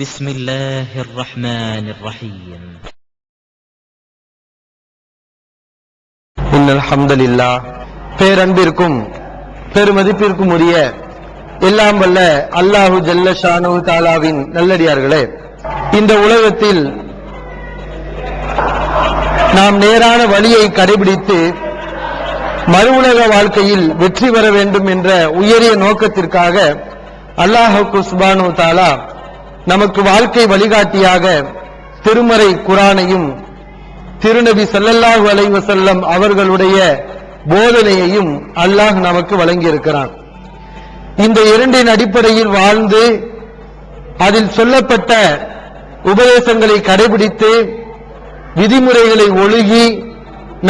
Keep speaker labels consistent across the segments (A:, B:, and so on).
A: بسم الله الرحمن الرحيم
B: إن الحمد لله பேரன்பிற்கும் பெருமதிப்பிற்கும் உரிய எல்லாம் வல்ல அல்லாஹு ஜல்ல ஷானு தஆலாவின் நல்லடியார்களே, இந்த உலகத்தில் நாம் நேரான வழியை கடைபிடித்து மறுஉலக வாழ்க்கையில் வெற்றி பெற வேண்டும் என்ற உயரிய நோக்கத்திற்காக அல்லாஹ் சுப்ஹானஹு வ தஆலா நமக்கு வாழ்க்கை வழிகாட்டியாக திருமறை குர்ஆனையும் திருநபி ஸல்லல்லாஹு அலைஹி வஸல்லம் அவர்களுடைய போதனையையும் அல்லாஹ் நமக்கு வழங்கியிருக்கிறான். இந்த இரண்டின் அடிப்படையில் வாழ்ந்து அதில் சொல்லப்பட்ட உபதேசங்களை கடைபிடித்து விதிமுறைகளை ஒழுகி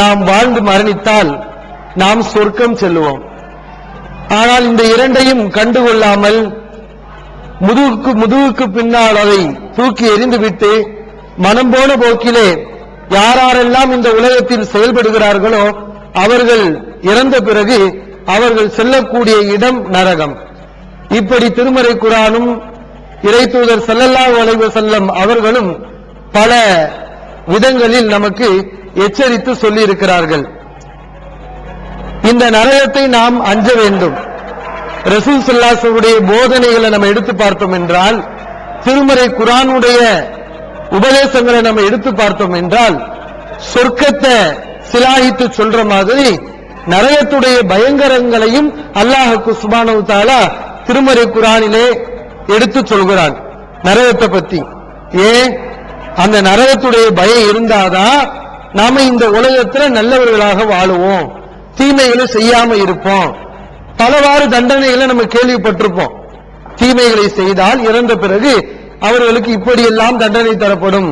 B: நாம் வாழ்ந்து மரணித்தால் நாம் சொர்க்கம் செல்லுவோம். ஆனால் இந்த இரண்டையும் கண்டுகொள்ளாமல் முதுகுக்கு பின்னால் அதை தூக்கி எறிந்துவிட்டு மனம் போன போக்கிலே யாரெல்லாம் இந்த உலகத்தில் செயல்படுகிறார்களோ அவர்கள் இறந்த பிறகு அவர்கள் செல்லக்கூடிய இடம் நரகம். இப்படி திருமறை குர்ஆனும் இறைத்தூதர் ஸல்லல்லாஹு அலைஹி வஸல்லம் அவர்களும் பல விதங்களில் நமக்கு எச்சரித்து சொல்லி இருக்கிறார்கள். இந்த நரகத்தை நாம் அஞ்ச வேண்டும். ரசூல் ஸல்லல்லாஹு அலைஹி வஸல்லம் போதனைகளை நம்ம எடுத்து பார்த்தோம் என்றால், திருமறை குர்ஆனுடைய உபதேசங்களை நம்ம எடுத்து பார்த்தோம் என்றால், சொர்க்கத்தை சிலாயித்து சொல்ற மாதிரி நரகத்துடைய பயங்கரங்களையும் அல்லாஹ் சுப்ஹானஹு வ தஆலா திருமறை குர்ஆனிலே எடுத்து சொல்கிறான். நரகத்தை பத்தி ஏன் அந்த நரகத்துடைய பயம் இருந்தாதான் நாம இந்த உலகத்துல நல்லவர்களாக வாழுவோம், தீமைகளை செய்யாம இருப்போம். பலவாறு தண்டனைகளை நம்ம கேள்விப்பட்டிருப்போம். தீமைகளை செய்தால் இறந்த பிறகு அவர்களுக்கு இப்படியெல்லாம் தண்டனை தரப்படும்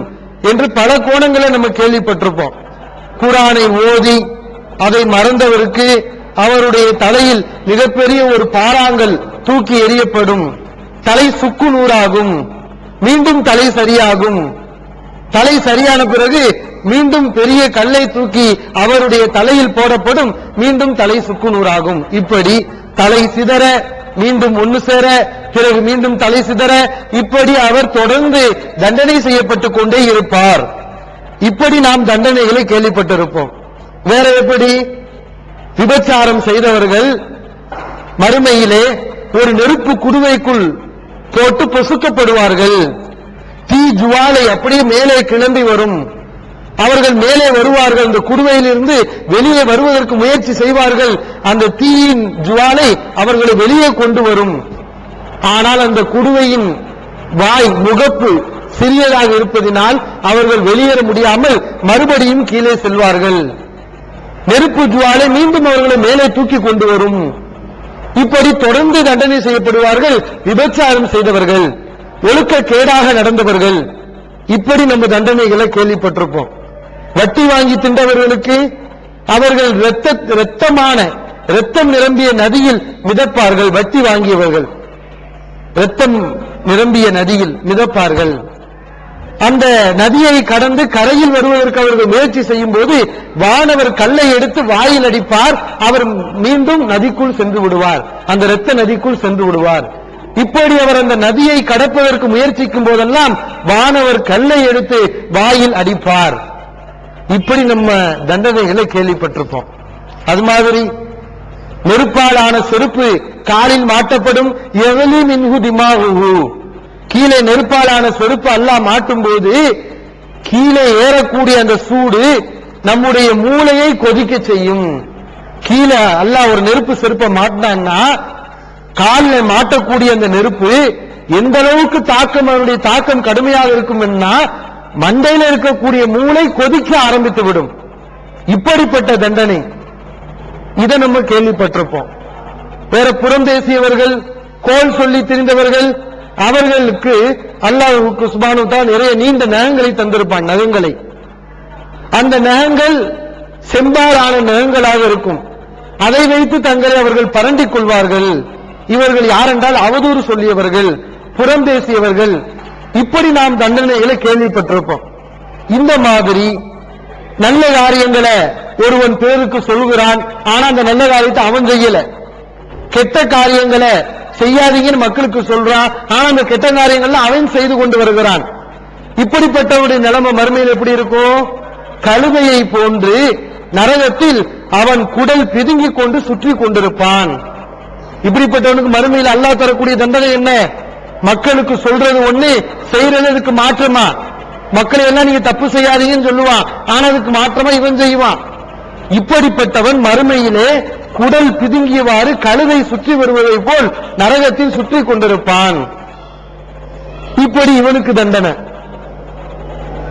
B: என்று பல கோணங்களை நம்ம கேள்விப்பட்டிருப்போம். குர்ஆனை ஓதி அதை மறந்தவருக்கு அவருடைய தலையில் மிகப்பெரிய ஒரு பாறாங்கல் தூக்கி எறியப்படும், தலை சுக்கு நூறாகும், மீண்டும் தலை சரியாகும், தலை சரியான பிறகு மீண்டும் பெரிய கல்லை தூக்கி அவருடைய தலையில் போடப்படும், மீண்டும் தலை சுக்கு நூறாகும். இப்படி தலை சிதற மீண்டும் ஒன்று சேர பிறகு மீண்டும் தலை சிதற இப்படி அவர் தொடர்ந்து தண்டனை செய்யப்பட்டுக் கொண்டே இருப்பார். இப்படி நாம் தண்டனைகளை கேள்விப்பட்டிருப்போம். வேற எப்படி விபச்சாரம் செய்தவர்கள் மறுமையிலே ஒரு நெருப்பு குடுவைக்குள் போட்டு பொசுக்கப்படுவார்கள். தீ ஜுவாலை அப்படியே மேலே கிளம்பி வரும். அவர்கள் மேலே வருவார்கள், அந்த குடுவையிலிருந்து வெளியே வருவதற்கு முயற்சி செய்வார்கள். அந்த தீயின் ஜுவாலை அவர்களை வெளியே கொண்டு வரும். ஆனால் அந்த குடுவையின் வாய் முகப்பு சிறியதாக இருப்பதினால் அவர்கள் வெளியேற முடியாமல் மறுபடியும் கீழே செல்வார்கள். நெருப்பு ஜுவாலை மீண்டும் அவர்களை மேலே தூக்கி கொண்டு வரும். இப்படி தொடர்ந்து தண்டனை செய்யப்படுவார்கள். விபச்சாரம் செய்தவர்கள், ஒழுக்கக்கேடாக நடந்தவர்கள், இப்படி நம்ம தண்டனைகளை கேள்விப்பட்டிருப்போம். வட்டி வாங்கி தின்றவர்களுக்கு அவர்கள் ரத்தம் நிரம்பிய நதியில் மிதப்பார்கள். வட்டி வாங்கியவர்கள் ரத்தம் நிரம்பிய நதியில் மிதப்பார்கள். அந்த நதியை கடந்து கரையில் வருவதற்கு அவர்கள் முயற்சி செய்யும் போது வானவர் கல்லை எடுத்து வாயில் அடிப்பார். அவர் மீண்டும் நதிக்குள் சென்று விடுவார், அந்த இரத்த நதிக்குள் சென்று விடுவார். இப்படி அவர் அந்த நதியை கடப்பதற்கு முயற்சிக்கும் போதெல்லாம் வானவர் கல்லை எடுத்து வாயில் அடிப்பார். இப்படி நம்ம தண்டனைகளை கேள்விப்பட்டிருப்போம். அது மாதிரி நெருப்பாலான செருப்பு காலில் மாட்டப்படும். எவலி மின்ஹு திமாஹு, கீழே நெருப்பாலான செருப்பு அல்லாஹ் மாட்டும் போது கீழே ஏறக்கூடிய அந்த சூடு நம்முடைய மூளையை கொதிக்க செய்யும். கீழே அல்லாஹ் ஒரு நெருப்பு செருப்பை மாட்டினான்னா காலில் மாட்டக்கூடிய அந்த நெருப்பு எந்த அளவுக்கு அதனுடைய தாக்கம் கடுமையாக இருக்கும் என்ன, மண்டையில் இருக்கக்கூடிய மூளை கொதிக்க ஆரம்பித்து விடும். இப்படிப்பட்ட தண்டனை இதை நம்ம கேள்விப்பட்டிருப்போம். வேற புறந்தேசியவர்கள், கோல் சொல்லி திரிந்தவர்கள், அவர்களுக்கு அல்லாஹ்வுக்கு சுப்ஹானஹு வ தஆலா நிறைய நீண்ட நகங்களை தந்திருப்பான். நகங்களை, அந்த நகங்கள் செம்பாலான நகங்களாக இருக்கும். அதை வைத்து தங்களை அவர்கள் பரண்டிக் கொள்வார்கள். இவர்கள் யாரென்றால் அவதூறு சொல்லியவர்கள், புறந்தேசியவர்கள். இப்படி நாம் தண்டனைகளை கேள்விப்பட்டிருப்போம். இந்த மாதிரி நல்ல காரியங்களை ஒருவன் பேருக்கு சொல்கிறான், ஆனா அந்த நல்ல காரியத்தை அவன் செய்யல. கெட்ட காரியங்களை செய்யாதீங்கன்னு மக்களுக்கு சொல்றான். ஆனா அந்த கெட்ட காரியங்கள்ல அவன் செய்து கொண்டு வருகிறான். இப்படிப்பட்டவருடைய நிலைமை மறுமையில் எப்படி இருக்கும்? கழுதையை போன்று நரகத்தில் அவன் குடல் பிதுங்கிக் கொண்டு சுற்றி கொண்டிருப்பான். இப்படிப்பட்டவனுக்கு மறுமையில் அல்லாஹ் தரக்கூடிய தண்டனை என்ன? மக்களுக்கு சொல்றது ஒண்ணு, செய்யறதுக்கு மாற்றமா. மக்களை எல்லாம் நீங்க தப்பு செய்யாதீங்கன்னு சொல்லுவான், ஆனா அதுக்கு மாற்றமா இவன் செய்வான். இப்படிப்பட்டவன் மறுமையிலே குடல் பிதுங்கியவாறு கழுதை சுற்றி வருவதை போல் நரகத்தில் சுற்றி கொண்டிருப்பான். இப்படி இவனுக்கு தண்டனை.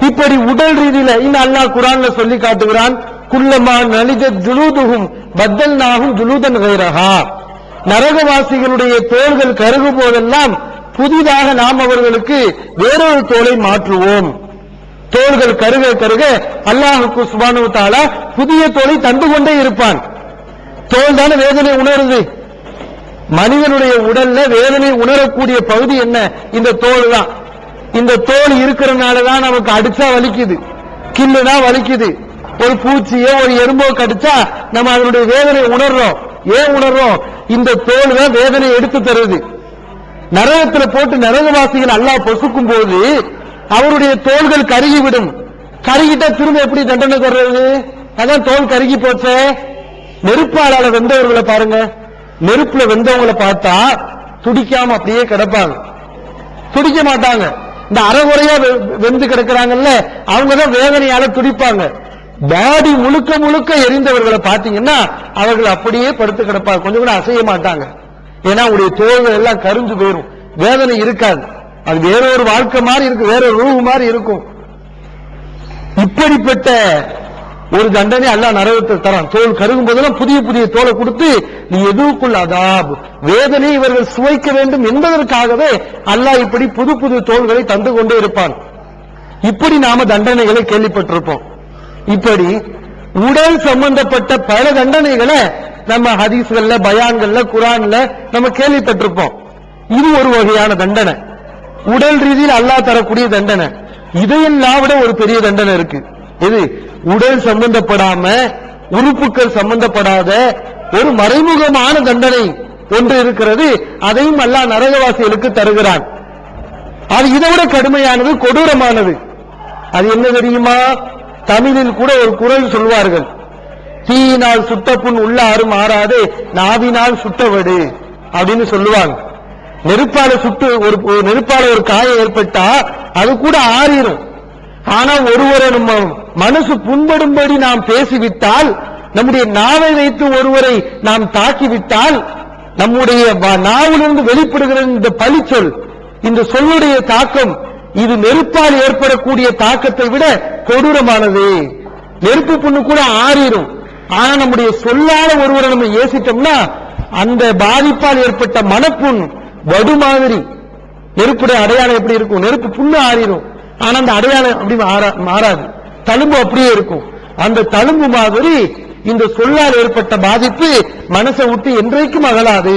B: இப்படி உடல் ரீதியில இந்த அல்லாஹ் குர்ஆன்ல சொல்லி காட்டுகிறான், குல்லமா நலிஜத் ஜுலூதுஹும் பத்தல்நாஹும் ஜுலூதன் கைரஹா. நரகவாசிகளுடைய தோள்கள் கருகும் போதெல்லாம் புதிதாக நாம் அவர்களுக்கு வேறொரு தோலை மாற்றுவோம். தோள்கள் கருக கருக அல்லாஹ்வுக்கு சுப்ஹானஹு வ தஆலா புதிய தோலை தந்து கொண்டே இருப்பான். தோல் தானே வேதனை உணருது. மனிதனுடைய உடல்ல வேதனை உணரக்கூடிய பகுதி என்ன? இந்த தோல் தான். இந்த தோல் இருக்கிறதுனாலதான் நமக்கு அடிச்சா வலிக்குது, கில்லுனா வலிக்குது. ஒரு பூச்சியோ ஒரு எறும்போ கடிச்சா நம்ம அதனுடைய வேதனை உணர்றோம். ஏன் உணர்றோம்? இந்த தோல் தான் வேதனை எடுத்து தருது. நரகத்தில் போட்டு நரகவாசிகள் அல்லாஹ் பொசுக்கும் போது அவருடைய தோள்கள் கருகிவிடும். கருகிட்டா திரும்ப எப்படி தண்டனை தர்றது? அதான் தோல் கருகி போச்ச. நெருப்பாளால வெந்தவர்களை பாருங்க, நெருப்புல வெந்தவங்களை பார்த்தா துடிக்காம அப்படியே கிடப்பாங்க, துடிக்க மாட்டாங்க. இந்த அரைகுறையா வெந்து கிடக்கிறாங்கல்ல, அவங்கதான் வேதனையால துடிப்பாங்க. பாடி முழுக்க முழுக்க எரிந்தவர்களை பார்த்தீங்கன்னா அவர்கள் அப்படியே படுத்து கிடப்பாங்க, கொஞ்சம் கூட அசைய மாட்டாங்க. ஏன்னா அவருடைய தோள்கள் எல்லாம் கரிஞ்சு போயிடும், வேதனை இருக்காது. அது வேற ஒரு வாழ்க்கை மாதிரி இருக்கு, வேற ஒரு ரூஹ் மாதிரி இருக்கும். இப்படிப்பட்ட ஒரு தண்டனை அல்லாஹ் நரகத்தில் தரான். தோல் கருகும் போதெல்லாம் புதிய புதிய தோலை கொடுத்து நீ எதுக்குள் அதாப் வேதனை இவர்கள் சுவைக்க வேண்டும் என்பதற்காகவே அல்லாஹ் இப்படி புது புது தோள்களை தந்து கொண்டே இருப்பான். இப்படி நாம தண்டனைகளை கேள்விப்பட்டிருப்போம். இப்படி உடல் சம்பந்தப்பட்ட பல தண்டனைகளை நம்ம ஹதீஸ்கள்ல, பயான்கள்ல, குர்ஆன்ல நம்ம கேள்விப்பட்டிருப்போம். இது ஒரு வகையான தண்டனை, உடல் ரீதியில் அல்லாஹ் தரக்கூடிய தண்டனை. இதையெல்லாம் விட ஒரு பெரிய தண்டனை இருக்கு. இது உடல் சம்பந்தப்படாம உறுப்புகள் சம்பந்தப்படாத ஒரு மறைமுகமான தண்டனை ஒன்று இருக்கிறது. அதையும் அல்லாஹ் நரகவாசிகளுக்கு தருகிறான். அது இதை விட கடுமையானது, கொடூரமானது. அது என்ன தெரியுமா? தமிழில் கூட ஒரு குறள் சொல்வார்கள், தீயினால் சுட்ட புண் உள்ளாறு மாறாது, நாவினால் சுட்டவடு அப்படின்னு சொல்லுவாங்க. நெருப்பால சுட்டு ஒரு நெருப்பால ஒரு காயம் ஏற்பட்டா அது கூட ஆறிடும். ஆனா ஒருவரை நம்ம மனசு புண்படும்படி நாம் பேசிவிட்டால், நம்முடைய நாவை வைத்து ஒருவரை நாம் தாக்கிவிட்டால், நம்முடைய நாவிலிருந்து வெளிப்படுகிற இந்த பழிச்சொல், இந்த சொல்லுடைய தாக்கம், இது நெருப்பால் ஏற்படக்கூடிய தாக்கத்தை விட கொடூரமானது. நெருப்பு புண்ணு கூட ஆறிடும். ஆனா நம்முடைய சொல்லால ஒருவரை நம்ம ஏசிட்டோம்னா அந்த பாதிப்பால் ஏற்பட்ட மனப்புண் வடு மாதிரி. நெருப்புடைய அடையாளம் எப்படி இருக்கும்? நெருப்பு புண்ணு ஆறிடும், ஆனா அந்த அடையாளம் அப்படி மாறாது, தழும்பு அப்படியே இருக்கும். அந்த தழும்பு மாதிரி இந்த சொல்லால் ஏற்பட்ட பாதிப்பு மனசை விட்டு என்றைக்கும் அகலாது,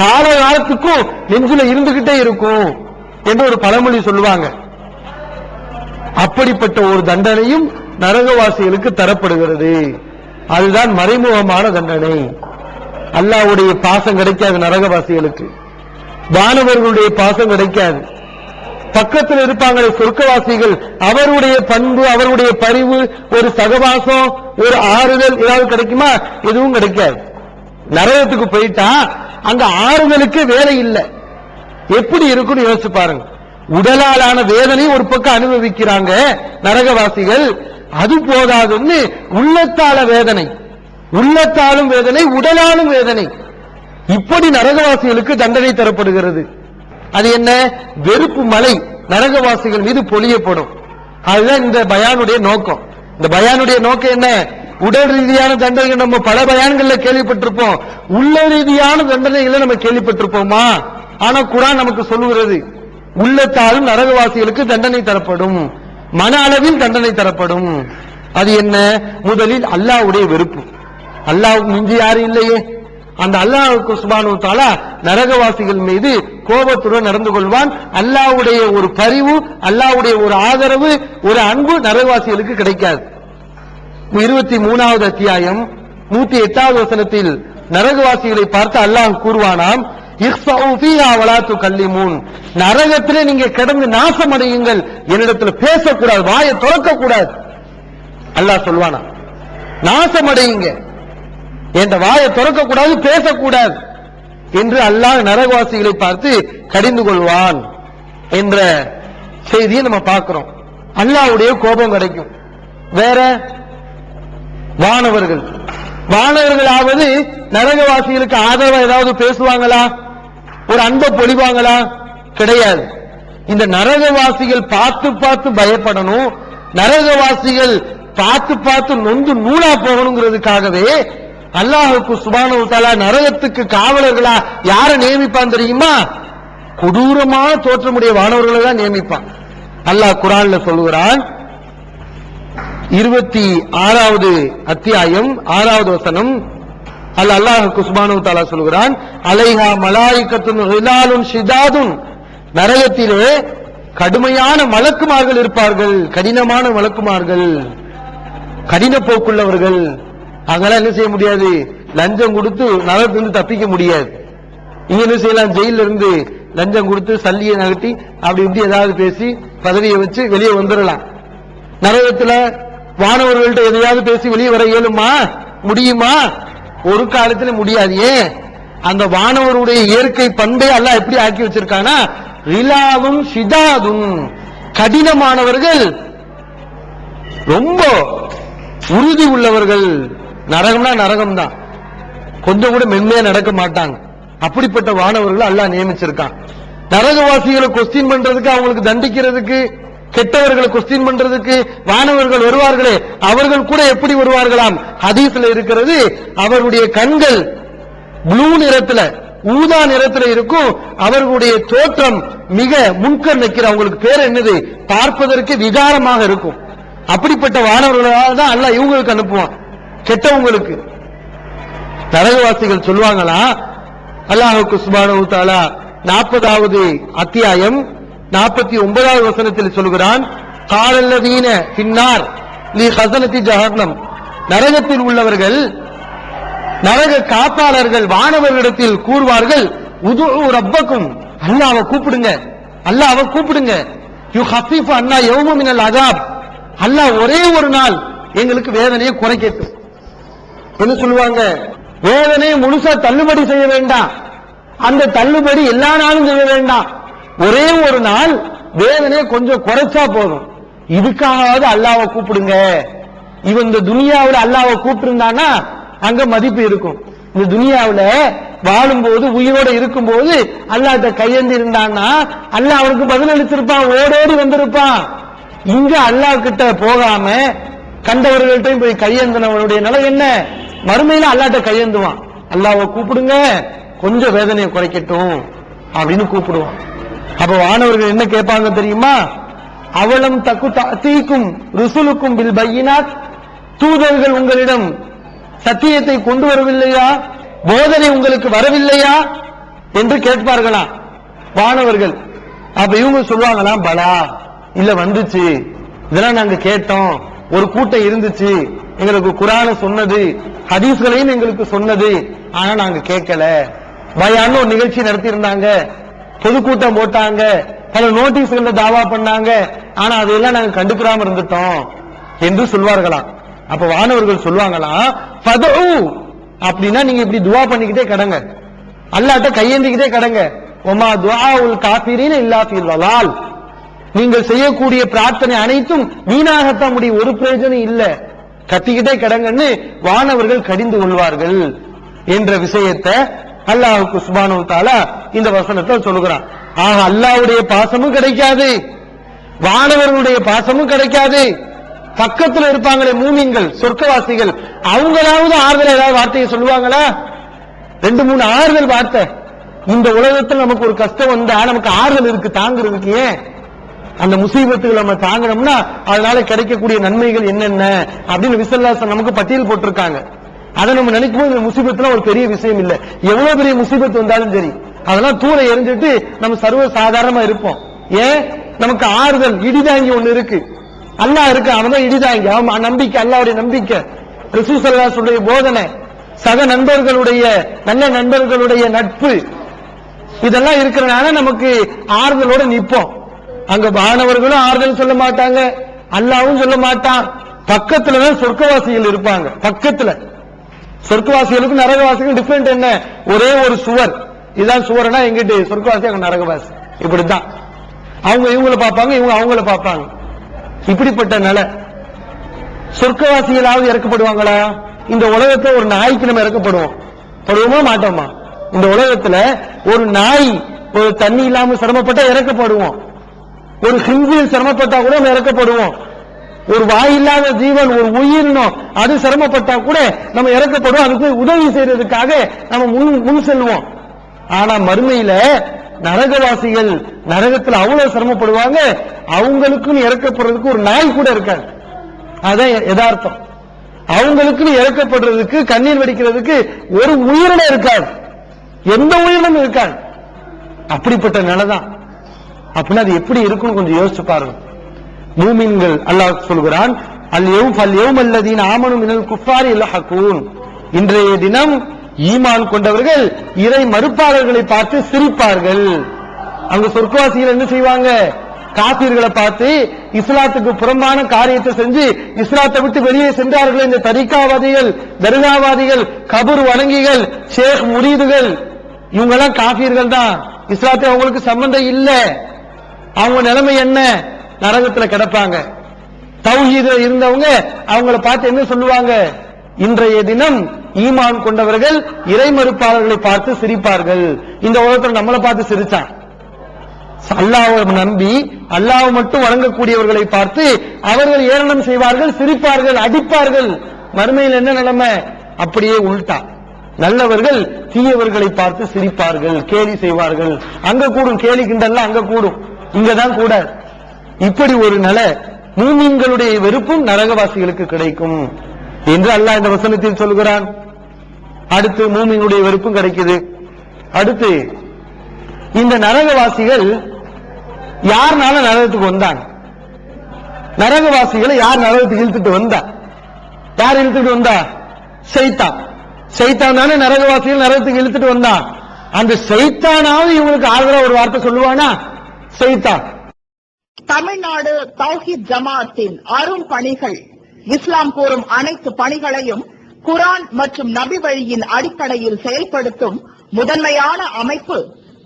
B: காலகாலத்துக்கும் நெஞ்சில இருந்துகிட்டே இருக்கும் என்று ஒரு பழமொழி சொல்லுவாங்க. அப்படிப்பட்ட ஒரு தண்டனையும் நரகவாசிகளுக்கு தரப்படுகிறது. அதுதான் மறைமுகமான தண்டனை. அல்லாஹ்வுடைய பாசம் கிடைக்காது நரகவாசிகளுக்கு, வானவர்களுடைய பாசம் கிடைக்காது. பக்கத்தில் இருப்பாங்களே சொர்க்கவாசிகள், அவருடைய பண்பு, அவருடைய பரிவு, ஒரு சகவாசம், ஒரு ஆறுதல் ஏதாவது கிடைக்குமா? எதுவும் கிடைக்காது. நரகத்துக்கு போயிட்டா அங்க ஆறுதலுக்கு வேலை இல்லை. எப்படி இருக்குன்னு யோசிச்சு பாருங்க. உடலாலான வேதனை ஒரு பக்கம் அனுபவிக்கிறாங்க நரகவாசிகள், அது போதாதுன்னு உள்ளத்தால வேதனை, உள்ளத்தாலும் வேதனை, உடலாலும் வேதனை. இப்படி நரகவாசிகளுக்கு தண்டனை தரப்படுகிறது. அது என்ன? வெறுப்பு மலை நரகவாசிகள் மீது பொழியப்படும். அதுதான் இந்த பயானுடைய நோக்கம். இந்த பயானுடைய நோக்கம் என்ன? உடல் ரீதியான தண்டனைகள் நம்ம பல பயான்கள்ல கேள்விப்பட்டிருப்போம், உள்ள ரீதியான தண்டனைகளை நம்ம கேள்விப்பட்டிருப்போமா? ஆனா குர்ஆன் நமக்கு சொல்லுகிறது, உள்ளத்தாலும் நரகவாசிகளுக்கு தண்டனை தரப்படும், மன அளவில் தண்டனை தரப்படும். அது என்ன? முதலில் அல்லாஹ்வுடைய வெறுப்பு. அல்லாஹ்வுக்கு மிஞ்சி யாரும் இல்லையே. அந்த அல்லாஹ்வுக்கு சுப்ஹானஹு வ தஆலா நரகவாசிகள் மீது கோபத்துடன் நடந்து கொள்வான். அல்லாஹ்வுடைய ஒரு பரிவு, அல்லாஹ்வுடைய ஒரு ஆதரவு, ஒரு அன்பு நரகவாசிகளுக்கு கிடைக்காது. 23வது அத்தியாயம் 108வது வசனத்தில் நரகவாசிகளை பார்த்து அல்லாஹ் கூறுவானாம், இக்ஸஉ ஃபீஹா வலா துகல்லிமூன், நரகத்திலே நீங்க கிடந்து நாசமடையுங்கள், என்னிடத்தில் பேசக்கூடாது, வாயை திறக்க கூடாது. அல்லாஹ் சொல்வானா, நாசமடையுங்க, என்ற வாயை திறக்க கூடாது, பேசக்கூடாது என்று அல்லாஹ் நரகவாசிகளை பார்த்து கடிந்து கொள்வான் என்ற செய்தியை நம்ம பார்க்கிறோம். அல்லாஹ்வுடைய கோபம் கிடைக்கும். வேற வானவர்களாவது நரகவாசிகளுக்கு ஆதரவா ஏதாவது பேசுவாங்களா, ஒரு அன்பை பொழிவாங்களா? கிடையாது. இந்த நரகவாசிகள் பார்த்து பார்த்து பயப்படணும், நரகவாசிகள் பார்த்து பார்த்து நொந்து நூலா போகணுங்கிறதுக்காகவே அல்லாஹ்வுக்கு சுப்ஹானஹு வ தஆலா நரகத்துக்கு காவலர்களா யாரை நியமிப்பான் தெரியுமா? கொடூரமான தோற்றமுடைய வானவர்களை தான் நியமிப்பான். அல்லாஹ் குர்ஆன்ல சொல்கிறான், 26வது அத்தியாயம் 6வது வசனம். அல்லாஹ்வுக்கு சுப்ஹானஹு வ தஆலா சொல்கிறான், அலைஹா மலாயிகத்துன் ஹிலாலுன் ஷிதாதுன், நரகத்திலே கடுமையான மலக்குமார்கள் இருப்பார்கள், கடினமான மலக்குமார்கள், கடின போக்குள்ளவர்கள். அங்கெல்லாம் என்ன செய்ய முடியாது, லஞ்சம் கொடுத்து நரகத்திலிருந்து தப்பிக்க முடியாது. இங்க என்ன செய்யலாம், ஜெயில இருந்து லஞ்சம் கொடுத்து சல்லியை நகர்த்தி அப்படி இப்படி ஏதாவது பேசி பதவியை வச்சு வெளியே வந்துடலாம். நரகத்துல வானவர்கள்ட்ட எதையாவது பேசி வெளியே வர இயலுமா, முடியுமா? ஒரு காலத்துல முடியாது. ஏன்? அந்த வானவருடைய இயற்கை பண்பை அல்லாஹ் எப்படி ஆக்கி வச்சிருக்கானா, ரிலாவும் ஷிதாதும், கடினமானவர்கள், ரொம்ப உறுதி உள்ளவர்கள். நரகம்னா நரகம் தான், கொஞ்சம் கூட மென்மையா நடக்க மாட்டாங்க. அப்படிப்பட்ட வானவர்கள் அல்லாஹ் நியமிச்சிருக்கான். நரகவாசிகளை கொஸ்டின் பண்றதுக்கு, அவங்களுக்கு தண்டிக்கிறதுக்கு, கெட்டவர்களை கொஸ்டின் பண்றதுக்கு வானவர்கள் வருவார்களே, அவர்கள் கூட எப்படி வருவார்களாம்? ஹதீஸ்ல இருக்கிறது, அவருடைய கண்கள் ப்ளூ நிறத்துல, ஊதா நிறத்துல இருக்கும். அவர்களுடைய தோற்றம் மிக முன்கர் நிற்கிற, அவங்களுக்கு பேர் என்னது, பார்ப்பதற்கு விகாரமாக இருக்கும். அப்படிப்பட்ட வானவர்களால் தான் அல்லாஹ் இவங்களுக்கு அனுப்புவான், கெட்டவங்களுக்கு. நரகவாசிகள் சொல்லுவாங்களா, அல்லாஹ்வுக்கு சுப்ஹானஹு வ தஆலா 40வது அத்தியாயம் 49வது வசனத்தில் சொல்கிறான், காலல்லதீன ஃபின்னார் லி ஹஸனதி ஜஹன்னம், நரகத்தில் உள்ளவர்கள், நரக காப்பாளர்கள் வானவர்களிடத்தில் கூறுவார்கள், உதுஉ ரப்பக்கும், அல்லாஹ்வை கூப்பிடுங்க, அல்லாஹ்வை கூப்பிடுங்க, யுஹஃபிஃபு அன்னா யௌம மினல் அஸாப், அல்லாஹ் ஒரே ஒரு நாள் எங்களுக்கு வேதனையை குறைக்கட்டும். என்ன சொல்லுவாங்க, வேதனையை முழுசா தள்ளுபடி செய்ய வேண்டாம், அந்த தள்ளுபடி எல்லா நாளும் செய்ய வேண்டாம், ஒரே ஒரு நாள் வேதனையை கொஞ்சம் குறைச்சா போதும், இதுக்காகவாவது அல்லாஹ்வை கூப்பிடுங்க. இவன் இந்த துனியாவுல அல்லாஹ்வை கூப்பிட்டிருந்தானா அங்க மதிப்பு இருக்கும். இந்த துனியாவுல வாழும்போது, உயிரோட இருக்கும்போது அல்லாஹ்ட்ட கையேந்தி இருந்தான்னா அல்லாஹ் அவனுக்கு பதில் அளித்திருப்பான், ஓடோடி வந்திருப்பான். இங்க அல்லாஹ் கிட்ட போகாம கண்டவர்கள்ட்டையும் போய் கையேந்தினவனுடைய நிலை என்ன? மறுமையில அல்லாஹ்ட்ட கையேந்துவான், அல்லாஹ்வை கூப்பிடுங்க, கொஞ்சம் வேதனையை குறைக்கட்டும் அப்படின்னு கூப்பிடுவான். அப்ப வானவர்கள் என்ன கேட்பாங்க தெரியுமா? அவலம் தக்கு தீக்கும் ருசுலுக்கும் பில் பையினாத், தூதர்கள் உங்களிடம் சத்தியத்தை கொண்டு வரவில்லையா, போதனை உங்களுக்கு வரவில்லையா என்று கேட்பார்களாம் வானவர்கள். அப்ப இவங்க சொல்லுவாங்களாம், பலா, இல்ல வந்துச்சு, இதெல்லாம் நாங்க கேட்டோம், ஒரு கூட்டம் இருந்துச்சு, எங்களுக்கு குர்ஆனை சொன்னது, ஹதீஸ்களையும் எங்களுக்கு சொன்னது, ஆனா நாங்க கேட்கல. பயான்னு ஒரு நிகழ்ச்சி நடத்தி இருந்தாங்க, பொதுக்கூட்டம் போட்டாங்க, பல நோட்டீஸ்கள் தாவா பண்ணாங்க, ஆனா அதையெல்லாம் நாங்க கண்டுக்கிறாம இருந்துட்டோம் என்று சொல்வார்களாம். அப்ப வானவர்கள் சொல்லுவாங்களாம், ஃபதுஉ, அப்படின்னா நீங்க இப்படி துஆ பண்ணிக்கிட்டே கடங்க, அல்லாஹ்ட்ட கையேந்திக்கிட்டே கடங்க. வமா துஆஉல் காஃபிரீன இல்லா ஃபீ ضلال, நீங்கள் செய்யக்கூடிய பிரார்த்தனை அனைத்தும் வீணாகத்தான் முடியும், ஒரு பிரயோஜனம் இல்ல, கத்திக்கிட்டே கடங்கன்னு வானவர்கள் கடிந்து கொள்வார்கள் என்ற விஷயத்தை அல்லாஹ்வுக்கு சுப்ஹானஹு வ தஆலா இந்த வசனத்தை சொல்லுகிறான். ஆக அல்லாஹ்வுடைய பாசமும் கிடைக்காது, வானவர்களுடைய பாசமும் கிடைக்காது. பக்கத்துல இருப்பாங்களே மூமின்கள், சொர்க்கவாசிகள், அவங்களாவது ஆறுதல் ஏதாவது வார்த்தையை சொல்லுவாங்களா? 2-3 ஆறுதல் வார்த்தை. இந்த உலகத்தில் நமக்கு ஒரு கஷ்டம் வந்தா நமக்கு ஆறுதல் இருக்கு தாங்கிறதுக்கு. ஏன்? அந்த முசீபத்துகள் நம்ம தாங்கணும்னா அதனால கிடைக்கக்கூடிய நன்மைகள் என்னென்ன அப்படின்னு விசல்லாசன் நமக்கு பட்டியல் போட்டிருக்காங்க. அதை நம்ம நினைக்கும் போது இந்த முசீபத்துல ஒரு பெரிய விஷயம் இல்ல, எவ்வளவு பெரிய முசீபத்து வந்தாலும் சரி அதெல்லாம் தூர எரிஞ்சிட்டு நம்ம சர்வ சாதாரணமா இருப்போம். ஏன்? நமக்கு ஆறுதல், இடிதாங்கி ஒண்ணு இருக்கு, அல்லாஹ் இருக்கு, அவன் தான் இடிதாங்கி, அவன் நம்பிக்கை, அல்லாஹ்வுடைய நம்பிக்கை, ரசூல் ஸல்லல்லாஹு அலைஹி போதனை, சக நண்பர்களுடைய நல்ல நண்பர்களுடைய நட்பு, இதெல்லாம் இருக்கிறனால நமக்கு ஆறுதலோட நிற்போம். அங்க மாணவர்களும் ஆறுதல் சொல்ல மாட்டாங்க, அல்லாவும் சொல்ல மாட்டான். பக்கத்துலதான் சொர்க்கவாசிகள் இருப்பாங்க. பக்கத்துல சொர்க்கவாசிகளுக்கும் நரகவாசிகளுக்கும் டிஃபரெண்ட் என்ன? ஒரே ஒரு சுவர். இதுதான் சுவர்னா எங்கிட்டு சொர்க்கவாசி, அங்க நரகவாசி. இப்படித்தான் அவங்க இவங்களை பார்ப்பாங்க, இவங்க அவங்கள பார்ப்பாங்க. இப்படிப்பட்ட நிலை. சொர்க்கவாசிகளாவது இறக்கப்படுவாங்களா? இந்த உலகத்துல ஒரு நாய்க்கு நம்ம இறக்கப்படுவோம், படுவோமா மாட்டோமா? இந்த உலகத்துல ஒரு நாய் ஒரு தண்ணி இல்லாம சிரமப்பட்டா இறக்கப்படுவோம். ஒரு ஹிந்தியில் சிரமப்பட்டா கூட நம்ம இறக்கப்படுவோம். ஒரு வாயில்லாத ஜீவன், ஒரு உயிரினம் அது சிரமப்பட்டா கூட நம்ம இறக்கப்படுவோம். அதுக்கு உதவி செய்யறதுக்காக நம்ம முன் செல்வோம். ஆனா மறுமையில நரகவாசிகள் நரகத்தில் அவ்வளவு சிரமப்படுவாங்க, அவங்களுக்குன்னு இறக்கப்படுறதுக்கு ஒரு நாய் கூட இருக்காது. அதான் யதார்த்தம். அவங்களுக்குன்னு இறக்கப்படுறதுக்கு கண்ணீர் வடிக்கிறதுக்கு ஒரு உயிரினம் இருக்காது, எந்த உயிரினமும் இருக்காது. அப்படிப்பட்ட நிலைதான். அப்படின்னா அது எப்படி இருக்குன்னு கொஞ்சம் யோசிச்சு பாருங்க. மூமின்கள் அல்லாஹ் சொல்கிறான், அல்லதீன ஆமனு மினல் குஃபாரி யல்ஹகூன், இன்றைய தினம் ஈமான் கொண்டவர்கள் இறை மறுப்பாளர்களை பார்த்து சிரிப்பார்கள். அங்க சொர்க்கவாசிகள் என்ன செய்வாங்க? காபீர்களை பார்த்து இஸ்லாத்துக்கு புறம்பான காரியத்தை செஞ்சு இஸ்லாத்தை விட்டு வெளியே சென்றார்கள் இந்த தரிகாவாதிகள், தர்காவாதிகள், கபூர் வணங்கிகள், ஷேக் முரீதுகள், இவங்க எல்லாம் காபீர்கள் தான். இஸ்லாத்தை அவங்களுக்கு சம்பந்தம் இல்ல. அவங்க நிலைமை என்ன? நரகத்துல கிடப்பாங்க. தௌஹீதுல இருந்தவங்க அவங்கள பார்த்து என்ன சொல்லுவாங்க? இன்றைய தினம் ஈமான் கொண்டவர்கள் இறை மறுப்பாளர்களை பார்த்து சிரிப்பார்கள். இந்த உலகத்தில் நம்மளை பார்த்து சிரிச்சான். அல்லாஹ்வை நம்பி அல்லாஹ் மட்டும் வணங்கக்கூடியவர்களை பார்த்து அவர்கள் ஏளனம் செய்வார்கள், சிரிப்பார்கள், அடிப்பார்கள். மறுமையில் என்ன நிலைமை? அப்படியே உள்டா. நல்லவர்கள் தீயவர்களை பார்த்து சிரிப்பார்கள், கேலி செய்வார்கள். அங்க கூடும் கேலி கிண்டல்லாம், அங்க கூடும், இங்கதான் கூட. இப்படி ஒரு நிலை மூமின்களுடைய வெறுப்பும் நரகவாசிகளுக்கு கிடைக்கும் என்று அல்லாஹ் இந்த வசனத்தில் சொல்கிறான். அடுத்து மூமினுடைய வெறுப்பும் கிடைக்குது. அடுத்து இந்த நரகவாசிகள் யாருனால நரகத்துக்கு வந்தாங்க? நரகவாசிகளை யார் நரகத்துக்கு இழுத்துட்டு வந்தா? யார் இழுத்துட்டு வந்தா? சைத்தான். சைத்தான் தானே நரகவாசிகள் நரகத்துக்கு இழுத்துட்டு வந்தான். அந்த சைத்தானாவது இவங்களுக்கு ஆதரவா ஒரு வார்த்தை சொல்லுவானா? சைத்தான்.
C: தமிழ்நாடு தௌஹீத் ஜமாஅத்தின் அரும் பணிகள், இஸ்லாம் கூறும் அனைத்து பணிகளையும் குர்ஆன் மற்றும் நபி வழியின் அடிப்படையில் செயல்படுத்தும் முதன்மையான அமைப்பு